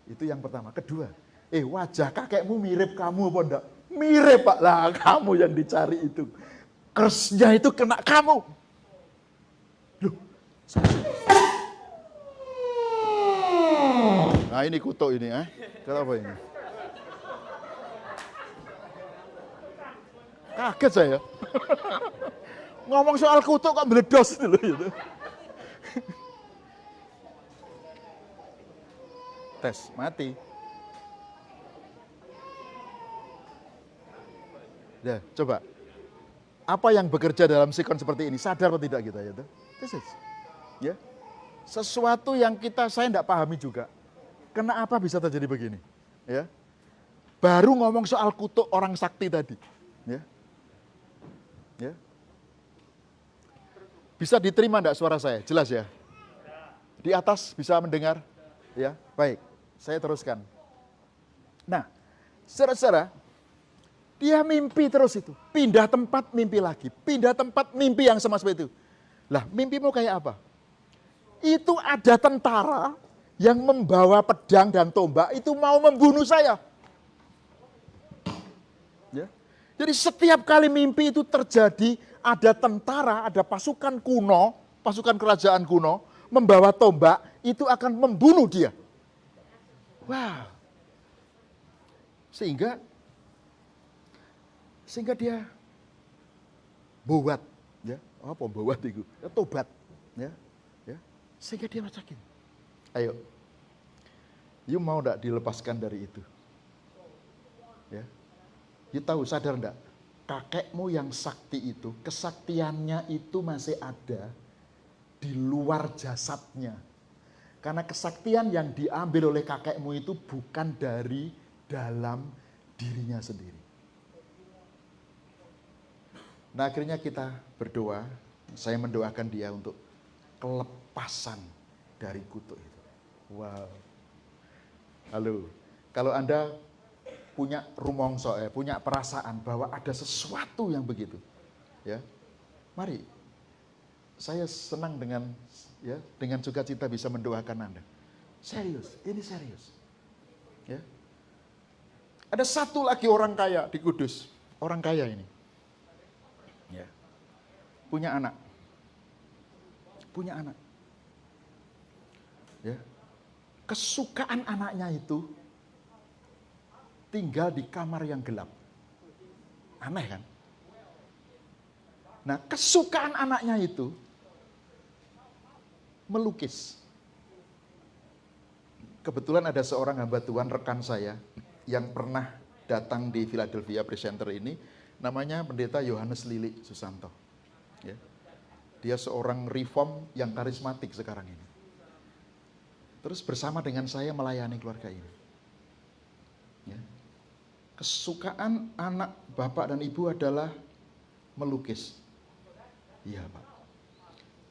Itu yang pertama. Kedua, wajah kakekmu mirip kamu apa enggak? Mirip Pak, lah kamu yang dicari itu. Curse-nya itu kena kamu. Loh, nah ini kutuk ini kenapa ini? Kaget saya. Ngomong soal kutuk kok meledos gitu. Tes, mati. Ya, coba. Apa yang bekerja dalam sikon seperti ini? Sadar atau tidak kita ya? This is. Ya. Sesuatu yang saya tidak pahami juga. Kenapa bisa terjadi begini? Ya. Baru ngomong soal kutuk orang sakti tadi. Ya. Ya. Bisa diterima enggak suara saya? Jelas ya? Di atas bisa mendengar? Ya, baik. Saya teruskan. Nah, saudara-saudara, dia mimpi terus itu. Pindah tempat, mimpi lagi. Pindah tempat, mimpi yang sama seperti itu. Lah, mimpimu kayak apa? Itu ada tentara yang membawa pedang dan tombak itu mau membunuh saya. Ya. Jadi setiap kali mimpi itu terjadi, ada tentara, ada pasukan kuno, pasukan kerajaan kuno, membawa tombak, itu akan membunuh dia. Wow. Sehingga dia buat, ya, apa buat itu? Ya, tobat, ya. Sehingga dia merasakan. Ayo, you mau enggak dilepaskan dari itu? Ya, you tahu, sadar enggak? Kakekmu yang sakti itu, kesaktiannya itu masih ada di luar jasadnya. Karena kesaktian yang diambil oleh kakekmu itu bukan dari dalam dirinya sendiri. Nah, akhirnya kita berdoa, saya mendoakan dia untuk kelepasan dari kutuk itu. Wow. Halo, kalau Anda punya rumongso, punya perasaan bahwa ada sesuatu yang begitu, ya, mari, saya senang dengan sukacita bisa mendoakan Anda. Serius, ini serius. Ya. Ada satu lagi orang kaya di Kudus, orang kaya ini. Ya. Punya anak. Ya. Kesukaan anaknya itu tinggal di kamar yang gelap. Aneh kan? Nah, kesukaan anaknya itu melukis. Kebetulan ada seorang hamba Tuhan, rekan saya, yang pernah datang di Philadelphia Presenter ini, namanya Pendeta Yohanes Lili Susanto. Ya. Dia seorang reform yang karismatik sekarang ini. Terus bersama dengan saya melayani keluarga ini. Ya. Kesukaan anak bapak dan ibu adalah melukis. Iya Pak.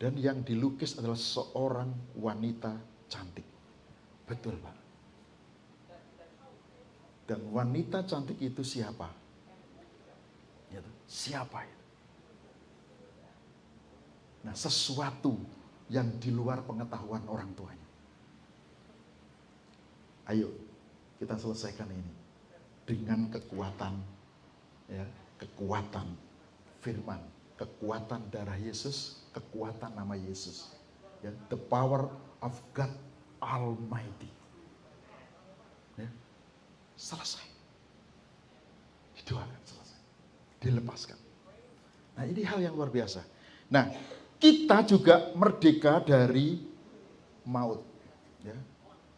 Dan yang dilukis adalah seorang wanita cantik. Betul Pak. Dan wanita cantik itu siapa? Ya, siapa itu? Nah, sesuatu yang di luar pengetahuan orang tuanya. Ayo, kita selesaikan ini dengan kekuatan, ya, kekuatan firman, kekuatan darah Yesus, kekuatan nama Yesus, ya, the power of God Almighty. Ya, selesai, itu akan selesai, dilepaskan. Nah, ini hal yang luar biasa. Nah, kita juga merdeka dari maut, ya,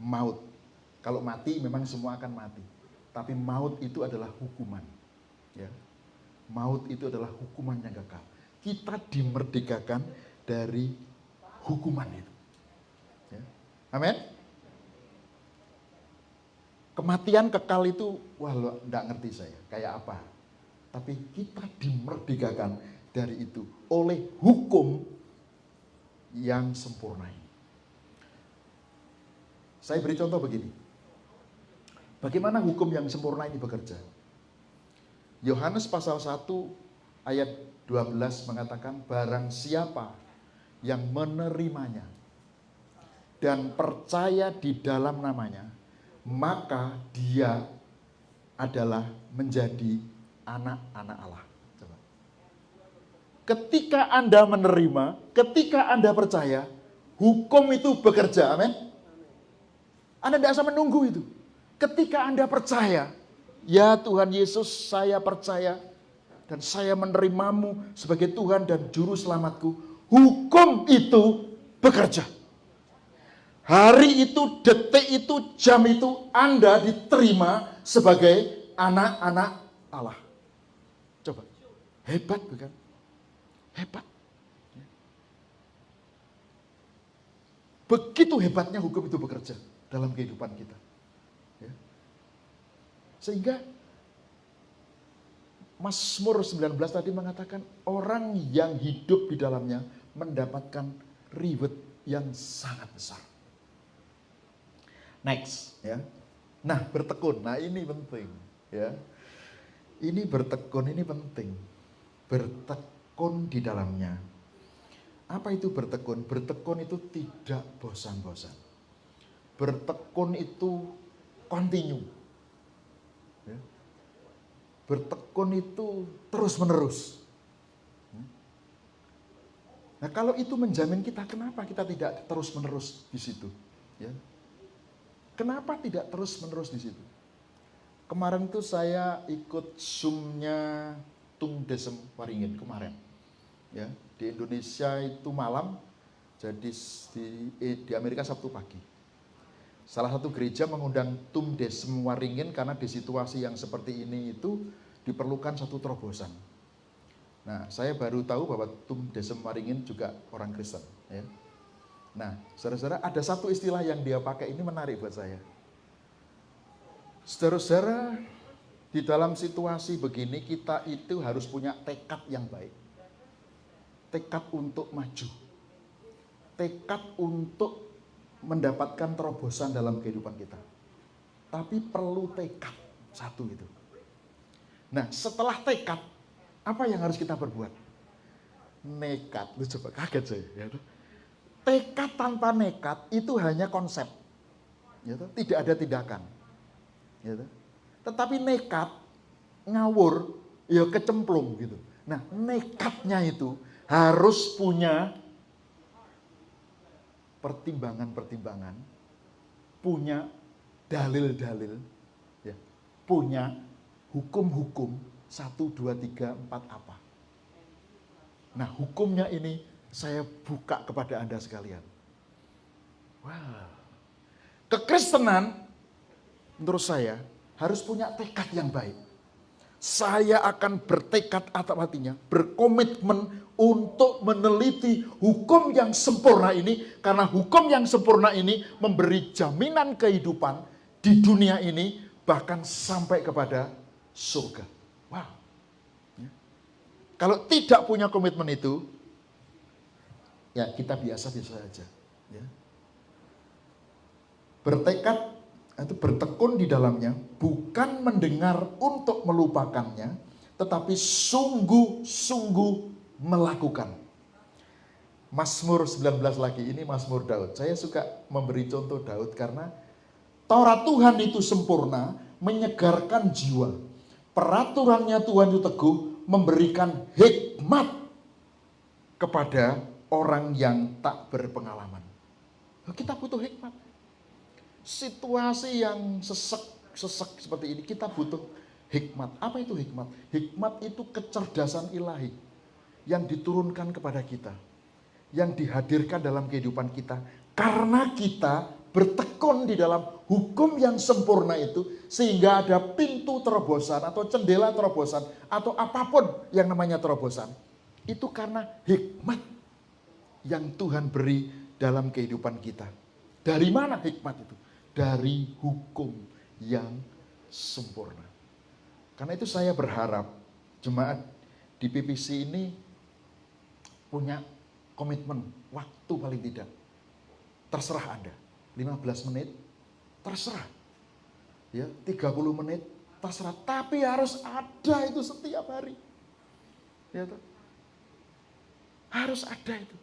maut. Kalau mati memang semua akan mati. Tapi maut itu adalah hukuman. Ya. Maut itu adalah hukuman yang kekal. Kita dimerdekakan dari hukuman itu. Ya. Amin. Kematian kekal itu, wah lo enggak ngerti saya, kayak apa. Tapi kita dimerdekakan dari itu oleh hukum yang sempurna ini. Saya beri contoh begini. Bagaimana hukum yang sempurna ini bekerja? Yohanes pasal 1 ayat 12 mengatakan, barang siapa yang menerimanya dan percaya di dalam namanya, maka dia adalah menjadi anak-anak Allah. Coba. Ketika Anda menerima, ketika Anda percaya, hukum itu bekerja, amin? Anda tidak usah menunggu itu. Ketika Anda percaya, ya Tuhan Yesus, saya percaya dan saya menerimamu sebagai Tuhan dan Juru Selamatku, hukum itu bekerja. Hari itu, detik itu, jam itu Anda diterima sebagai anak-anak Allah. Coba, hebat bukan? Hebat. Begitu hebatnya hukum itu bekerja dalam kehidupan kita. Sehingga Mazmur 19 tadi mengatakan orang yang hidup di dalamnya mendapatkan reward yang sangat besar. Next, ya. Nah, bertekun. Nah, ini penting, ya. Ini bertekun, ini penting. Bertekun di dalamnya. Apa itu bertekun? Bertekun itu tidak bosan-bosan. Bertekun itu continue. Ya. Bertekun itu terus-menerus. Nah, kalau itu menjamin kita, kenapa kita tidak terus-menerus di situ? Ya. Kenapa tidak terus-menerus di situ? Kemarin tuh saya ikut Zoom-nya Tung Desem Waringin kemarin. Ya, di Indonesia itu malam, jadi di Amerika Sabtu pagi. Salah satu gereja mengundang Tum Desem Waringin karena di situasi yang seperti ini itu diperlukan satu terobosan. Nah, saya baru tahu bahwa Tum Desem Waringin juga orang Kristen. Ya. Nah, saudara-saudara, ada satu istilah yang dia pakai ini menarik buat saya. Saudara-saudara, di dalam situasi begini kita itu harus punya tekad yang baik. Tekad untuk maju. Tekad untuk mendapatkan terobosan dalam kehidupan kita. Tapi perlu tekad satu itu. Nah, setelah tekad, apa yang harus kita perbuat? Nekat. Lu coba kaget saya. Ya, tekad tanpa nekat itu hanya konsep. Ya, tidak ada tindakan. Ya, tetapi nekat, ngawur, ya kecemplung gitu. Nah, nekatnya itu harus punya pertimbangan-pertimbangan, punya dalil-dalil, ya, punya hukum-hukum 1, 2, 3, 4 apa. Nah, hukumnya ini saya buka kepada Anda sekalian. Wow. Kekristenan menurut saya harus punya tekad yang baik. Saya akan bertekad atau artinya berkomitmen untuk meneliti hukum yang sempurna ini, karena hukum yang sempurna ini memberi jaminan kehidupan di dunia ini bahkan sampai kepada surga. Wow. Ya. Kalau tidak punya komitmen itu, ya kita biasa-biasa saja. Ya. Bertekad itu bertekun di dalamnya, bukan mendengar untuk melupakannya, tetapi sungguh-sungguh melakukan. Mazmur 19 lagi, ini Mazmur Daud. Saya suka memberi contoh Daud karena Taurat Tuhan itu sempurna, menyegarkan jiwa. Peraturannya Tuhan itu teguh, memberikan hikmat kepada orang yang tak berpengalaman. Kita butuh hikmat. Situasi yang sesek seperti ini, kita butuh hikmat. Apa itu hikmat? Hikmat itu kecerdasan ilahi yang diturunkan kepada kita, yang dihadirkan dalam kehidupan kita, karena kita bertekun di dalam hukum yang sempurna itu, sehingga ada pintu terobosan atau jendela terobosan atau apapun yang namanya terobosan. Itu karena hikmat yang Tuhan beri dalam kehidupan kita. Dari mana hikmat itu? Dari hukum yang sempurna. Karena itu saya berharap jemaat di PPC ini punya komitmen waktu paling tidak. Terserah Anda, 15 menit, terserah. Ya, 30 menit, terserah. Tapi harus ada itu setiap hari. Ya, harus ada itu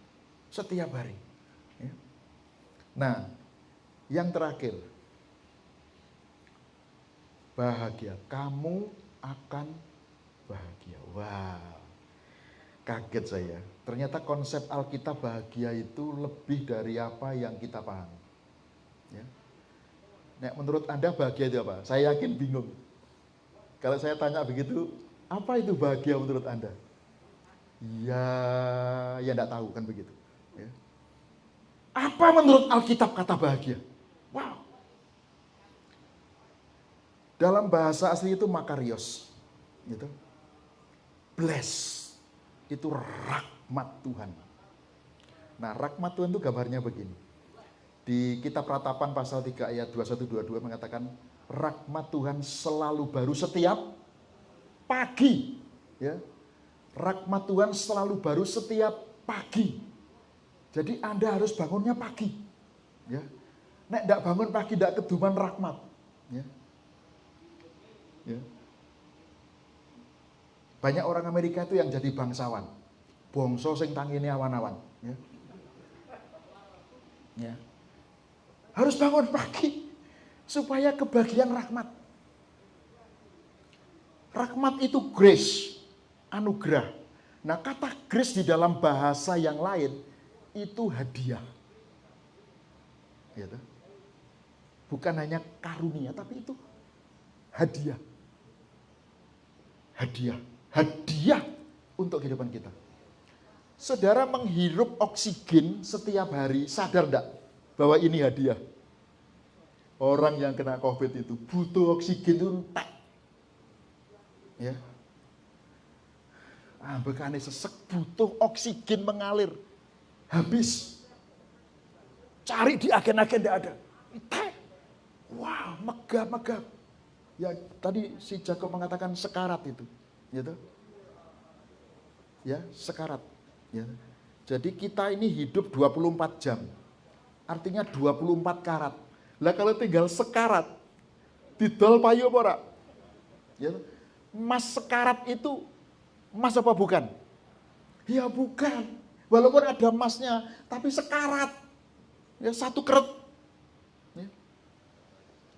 setiap hari. Ya. Nah, yang terakhir, bahagia. Kamu akan bahagia. Wow, kaget saya. Ternyata konsep Alkitab bahagia itu lebih dari apa yang kita pahami. Ya. Nah, menurut Anda bahagia itu apa? Saya yakin bingung. Kalau saya tanya begitu, apa itu bahagia menurut Anda? Ya enggak tahu kan begitu. Ya. Apa menurut Alkitab kata bahagia? Wow. Dalam bahasa asli itu makarios. Gitu. Bless. Itu rahmat Tuhan. Nah, rahmat Tuhan itu gambarnya begini. Di kitab Ratapan pasal 3 ayat 21-22 mengatakan, rahmat Tuhan selalu baru setiap pagi. Ya. Rahmat Tuhan selalu baru setiap pagi. Jadi Anda harus bangunnya pagi. Ya. Nek ndak bangun pagi ndak keduman rahmat. Ya. Ya. Banyak orang Amerika itu yang jadi bangsawan. Bangsa sing tangine awan-awan. Ya. Ya. Harus bangun pagi supaya kebagian rahmat. Rahmat itu grace, anugerah. Nah, kata grace di dalam bahasa yang lain itu hadiah. Gitu. Bukan hanya karunia, tapi itu hadiah. Hadiah. Hadiah untuk kehidupan kita. Saudara menghirup oksigen setiap hari, sadar enggak bahwa ini hadiah? Orang yang kena COVID itu butuh oksigen itu entek. Ya. Bekane sesek butuh oksigen mengalir. Habis. Cari di agen-agen enggak ada. Entek. Wow, megap-megap. Ya, tadi si Jacob mengatakan sekarat itu. Gitu. Ya, sekarat. Ya. Jadi kita ini hidup 24 jam. Artinya 24 karat. Lah kalau tinggal sekarat, didol payu apa ora? Ya. Mas sekarat itu emas apa bukan? Ya bukan. Walaupun ada emasnya, tapi sekarat. Ya, satu keret. Ya.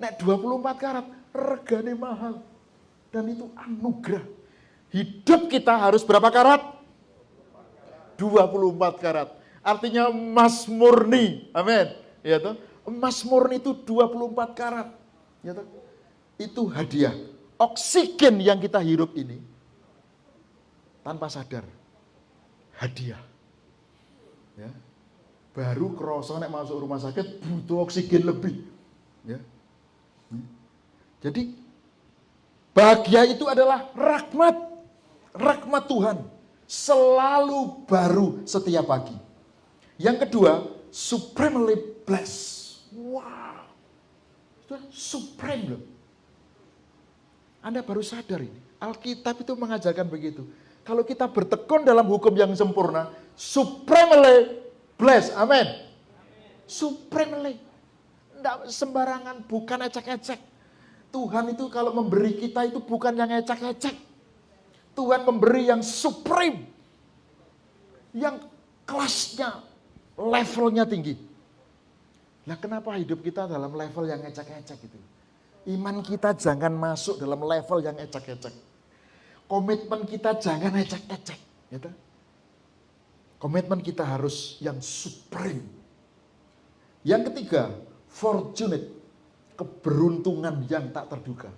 Nek 24 karat, regane mahal. Dan itu anugerah. Hidup kita harus berapa karat? 24 karat. Artinya emas murni. Amin. Ya toh? Emas murni itu 24 karat. Ya toh? Itu hadiah. Oksigen yang kita hirup ini tanpa sadar hadiah. Ya. Baru kerasa nek masuk rumah sakit butuh oksigen lebih. Ya. Jadi bahagia itu adalah rahmat. Rahmat Tuhan selalu baru setiap pagi. Yang kedua, supremely blessed. Wow. Itu supreme loh. Anda baru sadar ini. Alkitab itu mengajarkan begitu. Kalau kita bertekun dalam hukum yang sempurna, supremely blessed. Amin. Supremely. Tidak sembarangan, bukan ecek-ecek. Tuhan itu kalau memberi kita itu bukan yang ecek-ecek. Tuhan memberi yang supreme. Yang kelasnya, levelnya tinggi. Nah kenapa hidup kita dalam level yang ecek-ecek gitu? Iman kita jangan masuk dalam level yang ecek-ecek. Komitmen kita jangan ecek-ecek. Gitu. Komitmen kita harus yang supreme. Yang ketiga, fortunate. Keberuntungan yang tak terduga.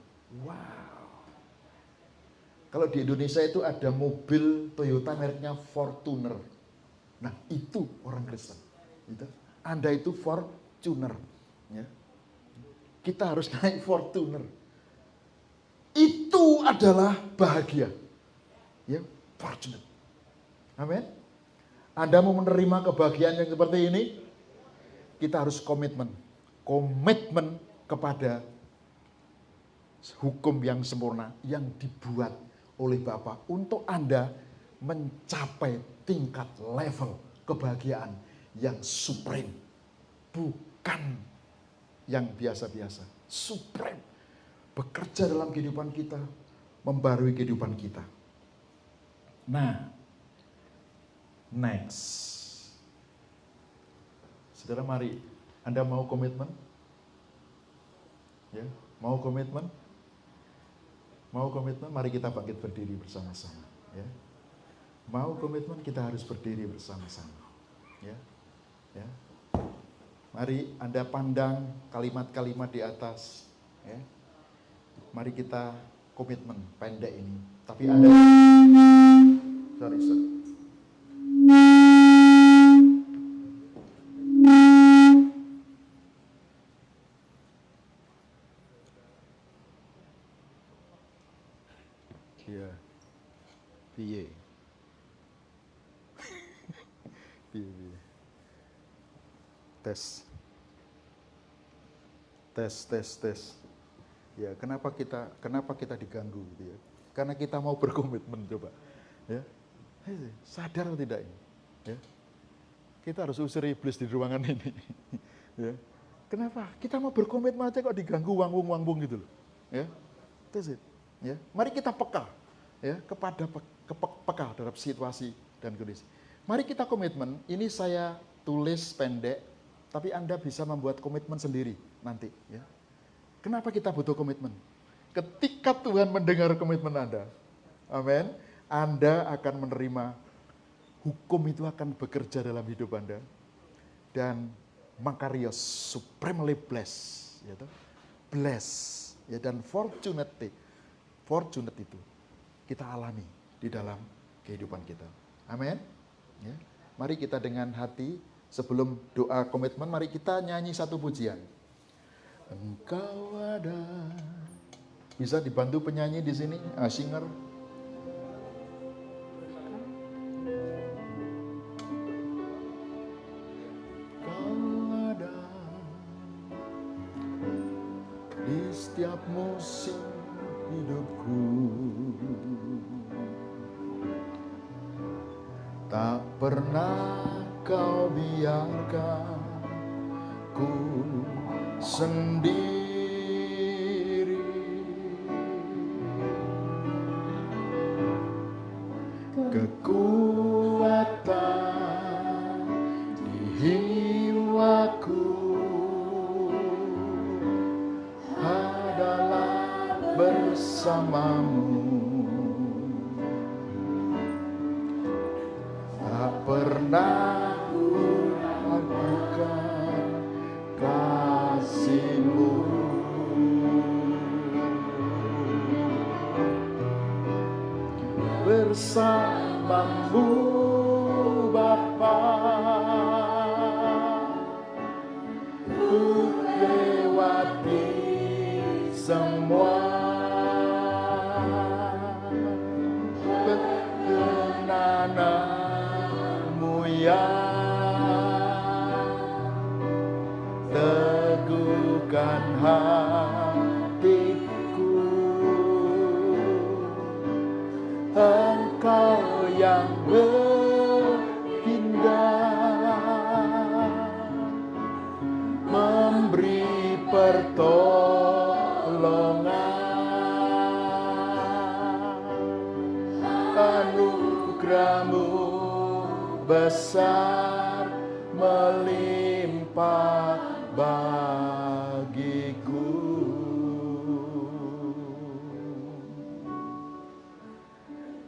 Wow. Kalau di Indonesia itu ada mobil Toyota mereknya Fortuner. Nah itu orang Kristen. Gitu. Anda itu Fortuner. Ya. Kita harus naik Fortuner. Itu adalah bahagia. Ya, fortunate. Amin. Anda mau menerima kebahagiaan yang seperti ini? Kita harus komitmen. Komitmen kepada hukum yang sempurna yang dibuat oleh Bapa untuk Anda mencapai tingkat level kebahagiaan yang supreme. Bukan yang biasa-biasa, supreme, bekerja dalam kehidupan kita, membarui kehidupan kita. Nah, next. Saudara mari, Anda mau komitmen? Ya, mau komitmen? Mau komitmen? Mari kita bangkit berdiri bersama-sama. Ya. Mau komitmen, kita harus berdiri bersama-sama. Ya, ya. Mari Anda pandang kalimat-kalimat di atas. Ya. Mari kita komitmen pendek ini. Tapi Anda... Sorry. Iya. Piye. Piye. Tes. Ya, kenapa kita diganggu gitu ya? Karena kita mau berkomitmen coba. Ya. Sadar atau tidak ini? Ya. Kita harus usir iblis di ruangan ini. Ya. Kenapa? Kita mau berkomitmen aja kok diganggu wang-wang gitu loh. Ya. That's it. Ya. Mari kita peka ya kepada peka terhadap situasi dan kondisi. Mari kita komitmen. Ini saya tulis pendek, tapi Anda bisa membuat komitmen sendiri nanti. Ya. Kenapa kita butuh komitmen? Ketika Tuhan mendengar komitmen Anda, amin, Anda akan menerima hukum itu akan bekerja dalam hidup Anda. Dan makarios, supremely blessed. Ya, blessed. Ya, dan fortunate itu kita alami di dalam kehidupan kita. Amin. Ya. Mari kita dengan hati, sebelum doa komitmen, mari kita nyanyi satu pujian. Engkau ada. Bisa dibantu penyanyi di sini, singer. Kau ada di setiap musim hidupku. Tak pernah kau biarkan ku sendiri. Kekuatan di jiwaku adalah bersamamu. Tak pernah ku kasih-Mu. Bersama-Mu Bapa, ku lewati semua perkenananmu ya, teguhkan hatiku. Engkau yang bertindak, memberi pertolongan. Anugerah-Mu besar melimpah bagiku.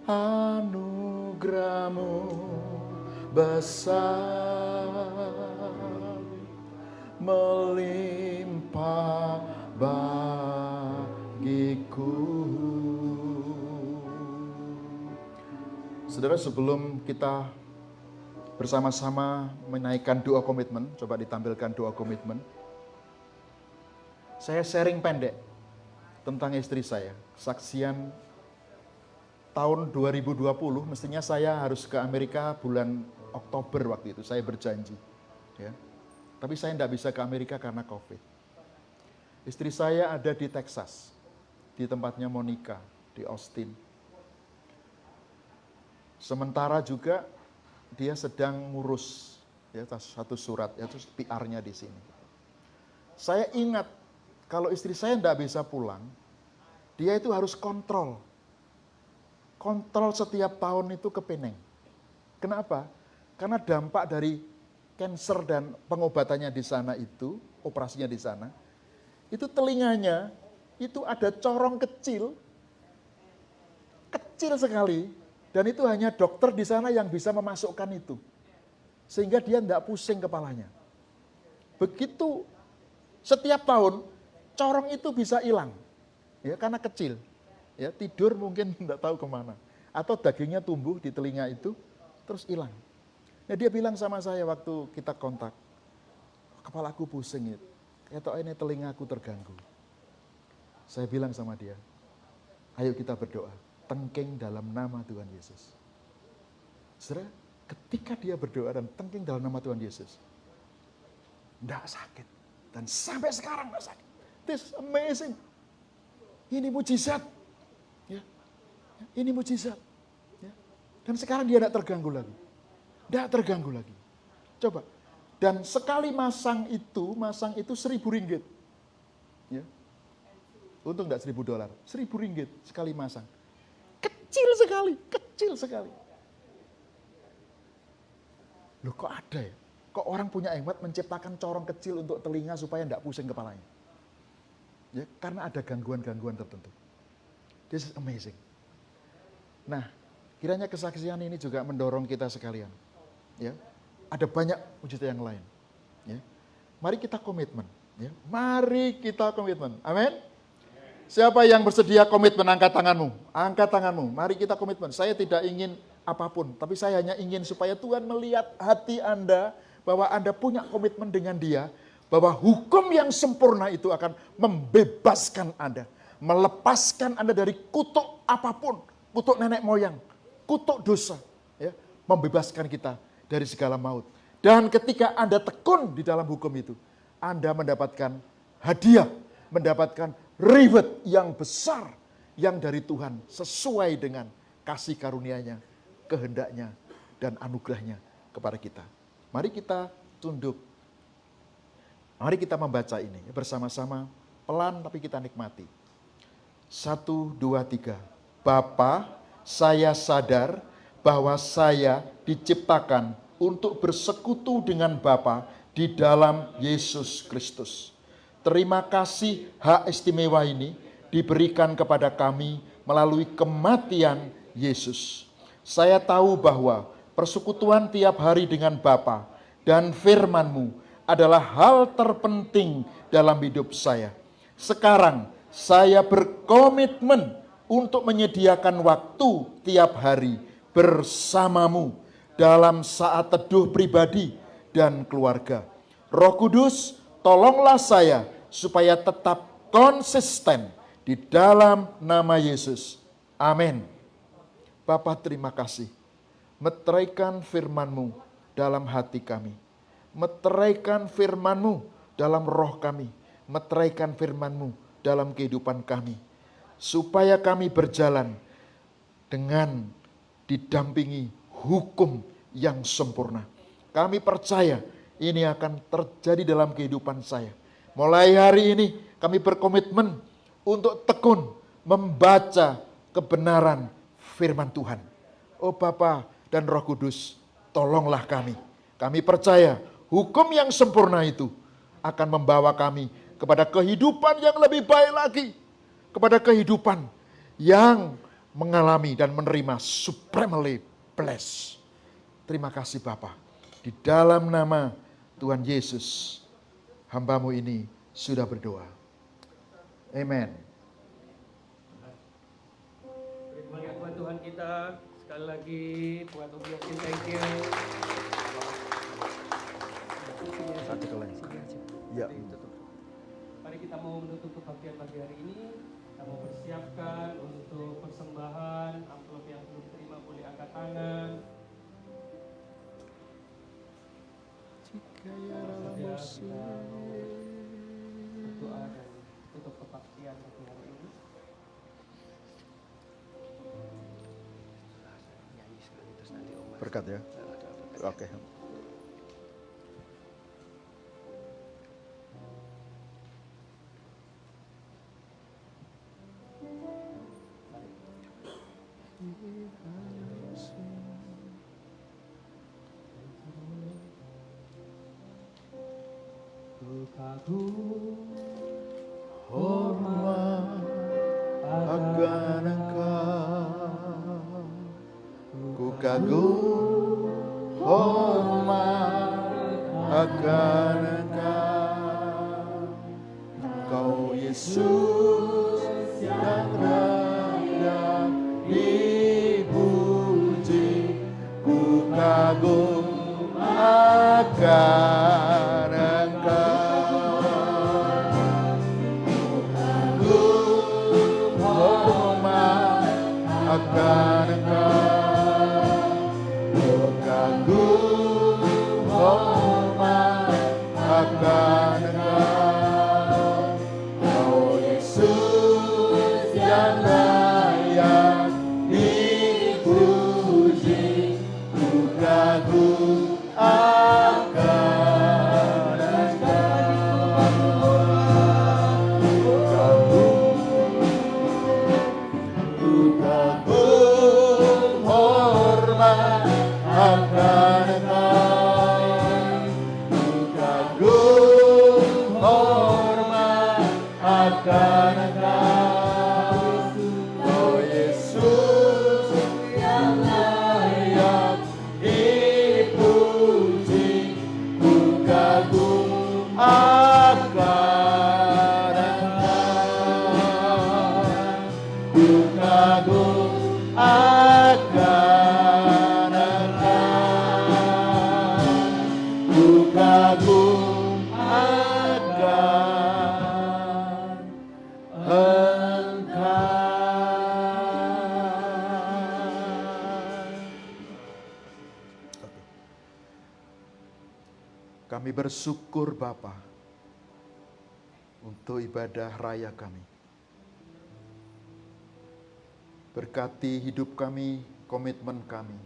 Anugerah-Mu besar melimpah bagiku. Saudara, sebelum kita bersama-sama menaikkan doa komitmen, coba ditampilkan doa komitmen. Saya sharing pendek tentang istri saya. Kesaksian tahun 2020, mestinya saya harus ke Amerika bulan Oktober waktu itu, saya berjanji. Ya. Tapi saya tidak bisa ke Amerika karena COVID. Istri saya ada di Texas, di tempatnya Monica, di Austin. Sementara juga dia sedang ngurus ya, satu surat, yaitu PR-nya di sini. Saya ingat, kalau istri saya tidak bisa pulang, dia itu harus kontrol. Kontrol setiap tahun itu ke Penang. Kenapa? Karena dampak dari kanker dan pengobatannya di sana itu, operasinya di sana, itu telinganya, itu ada corong kecil sekali, dan itu hanya dokter di sana yang bisa memasukkan itu. Sehingga dia tidak pusing kepalanya. Begitu setiap tahun, corong itu bisa hilang, ya karena kecil. Ya, tidur mungkin tidak tahu kemana. Atau dagingnya tumbuh di telinga itu, terus hilang. Nah, dia bilang sama saya waktu kita kontak, kepalaku pusing, itu ini telingaku terganggu. Saya bilang sama dia, ayo kita berdoa, tengking dalam nama Tuhan Yesus. Saudara, ketika dia berdoa dan tengking dalam nama Tuhan Yesus, tidak sakit. Dan sampai sekarang tidak sakit. This amazing. Ini mujizat. Ya. Ini mujizat. Ya. Dan sekarang dia tidak terganggu lagi. Tidak terganggu lagi. Coba. Dan sekali masang itu $1.000. Ya. Untung tidak $1.000. $1.000 sekali masang. Kecil sekali. Loh kok ada ya? Kok orang punya hemat menciptakan corong kecil untuk telinga supaya tidak pusing kepalanya? Ya, karena ada gangguan-gangguan tertentu. This is amazing. Nah, kiranya kesaksian ini juga mendorong kita sekalian. Ya, ada banyak mujizat yang lain. Ya, mari kita komitmen. Ya, mari kita komitmen. Amin. Siapa yang bersedia komitmen, angkat tanganmu. Angkat tanganmu. Mari kita komitmen. Saya tidak ingin apapun, tapi saya hanya ingin supaya Tuhan melihat hati Anda bahwa Anda punya komitmen dengan Dia, bahwa hukum yang sempurna itu akan membebaskan Anda. Melepaskan Anda dari kutuk apapun, kutuk nenek moyang, kutuk dosa, ya, membebaskan kita dari segala maut. Dan ketika Anda tekun di dalam hukum itu, Anda mendapatkan hadiah, mendapatkan reward yang besar yang dari Tuhan sesuai dengan kasih karunia-Nya, kehendaknya, dan anugerahnya kepada kita. Mari kita tunduk. Mari kita membaca ini bersama-sama, pelan tapi kita nikmati. 1, 2, 3. Bapa, saya sadar bahwa saya diciptakan untuk bersekutu dengan Bapa di dalam Yesus Kristus. Terima kasih hak istimewa ini diberikan kepada kami melalui kematian Yesus. Saya tahu bahwa persekutuan tiap hari dengan Bapa dan firman-Mu adalah hal terpenting dalam hidup saya. Sekarang saya berkomitmen untuk menyediakan waktu tiap hari bersamamu dalam saat teduh pribadi dan keluarga. Roh Kudus, tolonglah saya supaya tetap konsisten di dalam nama Yesus. Amin. Bapa, terima kasih. Meteraikan firman-Mu dalam hati kami. Meteraikan firman-Mu dalam roh kami. Meteraikan firman-Mu dalam kehidupan kami. Supaya kami berjalan dengan didampingi hukum yang sempurna. Kami percaya ini akan terjadi dalam kehidupan saya. Mulai hari ini kami berkomitmen untuk tekun membaca kebenaran firman Tuhan. Oh Bapa dan Roh Kudus, tolonglah kami. Kami percaya hukum yang sempurna itu akan membawa kami kepada kehidupan yang lebih baik lagi. Kepada kehidupan yang mengalami dan menerima supremely blessed. Terima kasih Bapa. Di dalam nama Tuhan Yesus, hamba-Mu ini sudah berdoa. Amen. Terima kasih buat Tuhan kita. Sekali lagi buat Obiasin, thank you. Artikel lain. Ya. Mari kita mau menutup kebaktian pagi hari ini. Kita mau persiapkan untuk persembahan. Amplop yang belum terima boleh angkat tangan. Berdoa dan tutup kebaktian pagi hari ini. Berkat ya. Oke. Ku kagum Hormat akan Engkau. Ku kagum hormat akan Engkau. Engkau Yesus yang layak dipuji. Ku kagum akan Engkau. Akan Engkau, ku kagum hormat akan Engkau. Engkau Yesus yang layak dipuji. Ku kagum akan Engkau. Ku kagum hormat akan Engkau. Ku kagum hormat akan Engkau. Oh Yesus yang layak dipuji. Ku kagum akan Engkau. Ku kagum akan Engkau. Ku kagum akan Engkau. Kami bersyukur Bapa untuk ibadah raya kami. Berkati hidup kami, komitmen kami.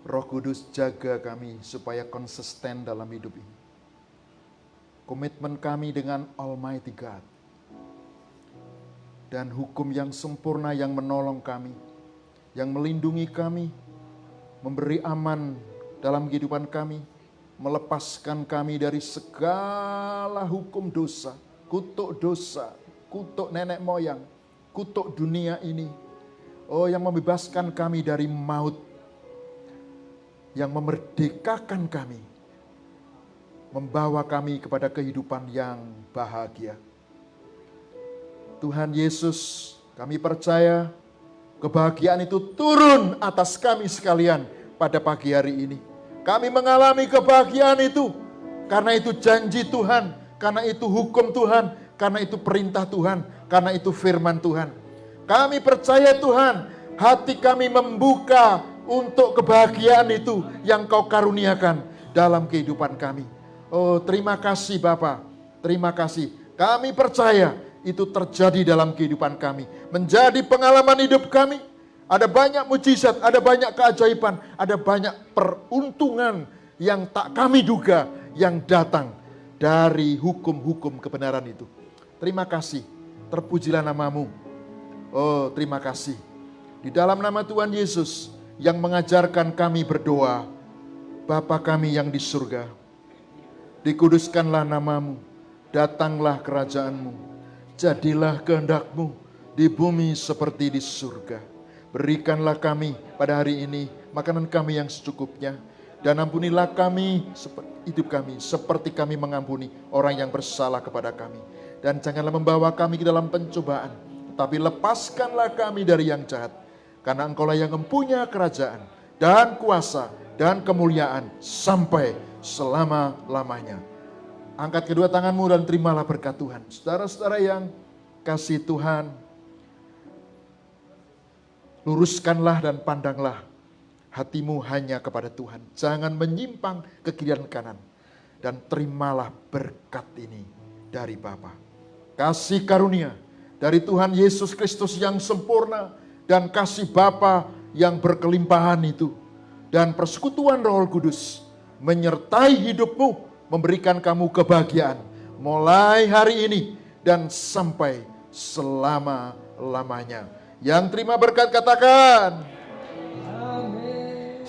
Roh Kudus jaga kami supaya konsisten dalam hidup ini. Komitmen kami dengan Almighty God. Dan hukum yang sempurna yang menolong kami, yang melindungi kami, memberi aman dalam kehidupan kami, melepaskan kami dari segala hukum dosa, kutuk nenek moyang, kutuk dunia ini. Oh, yang membebaskan kami dari maut, yang memerdekakan kami membawa kami kepada kehidupan yang bahagia. Tuhan Yesus, kami percaya kebahagiaan itu turun atas kami sekalian pada pagi hari ini. Kami mengalami kebahagiaan itu karena itu janji Tuhan, karena itu hukum Tuhan, karena itu perintah Tuhan, karena itu firman Tuhan. Kami percaya Tuhan, hati kami membuka untuk kebahagiaan itu yang Kau karuniakan dalam kehidupan kami. Oh, terima kasih Bapa, terima kasih. Kami percaya itu terjadi dalam kehidupan kami, menjadi pengalaman hidup kami. Ada banyak mujizat, ada banyak keajaiban, ada banyak peruntungan yang tak kami duga yang datang dari hukum-hukum kebenaran itu. Terima kasih, terpujilah namamu. Oh, terima kasih. Di dalam nama Tuhan Yesus yang mengajarkan kami berdoa, Bapa kami yang di surga, dikuduskanlah namamu, datanglah kerajaanmu, jadilah kehendak-Mu di bumi seperti di surga. Berikanlah kami pada hari ini makanan kami yang secukupnya, dan ampunilah kami hidup kami seperti kami mengampuni orang yang bersalah kepada kami. Dan janganlah membawa kami ke dalam pencobaan, tetapi lepaskanlah kami dari yang jahat. Karena Engkaulah yang mempunyai kerajaan dan kuasa dan kemuliaan sampai selama-lamanya. Angkat kedua tanganmu dan terimalah berkat Tuhan. Saudara-saudara yang kasih Tuhan, luruskanlah dan pandanglah hatimu hanya kepada Tuhan. Jangan menyimpang ke kiri dan kanan. Dan terimalah berkat ini dari Bapa. Kasih karunia dari Tuhan Yesus Kristus yang sempurna, dan kasih Bapa yang berkelimpahan itu, dan persekutuan Roh Kudus menyertai hidupmu, memberikan kamu kebahagiaan mulai hari ini dan sampai selama-lamanya. Yang terima berkat katakan Amin.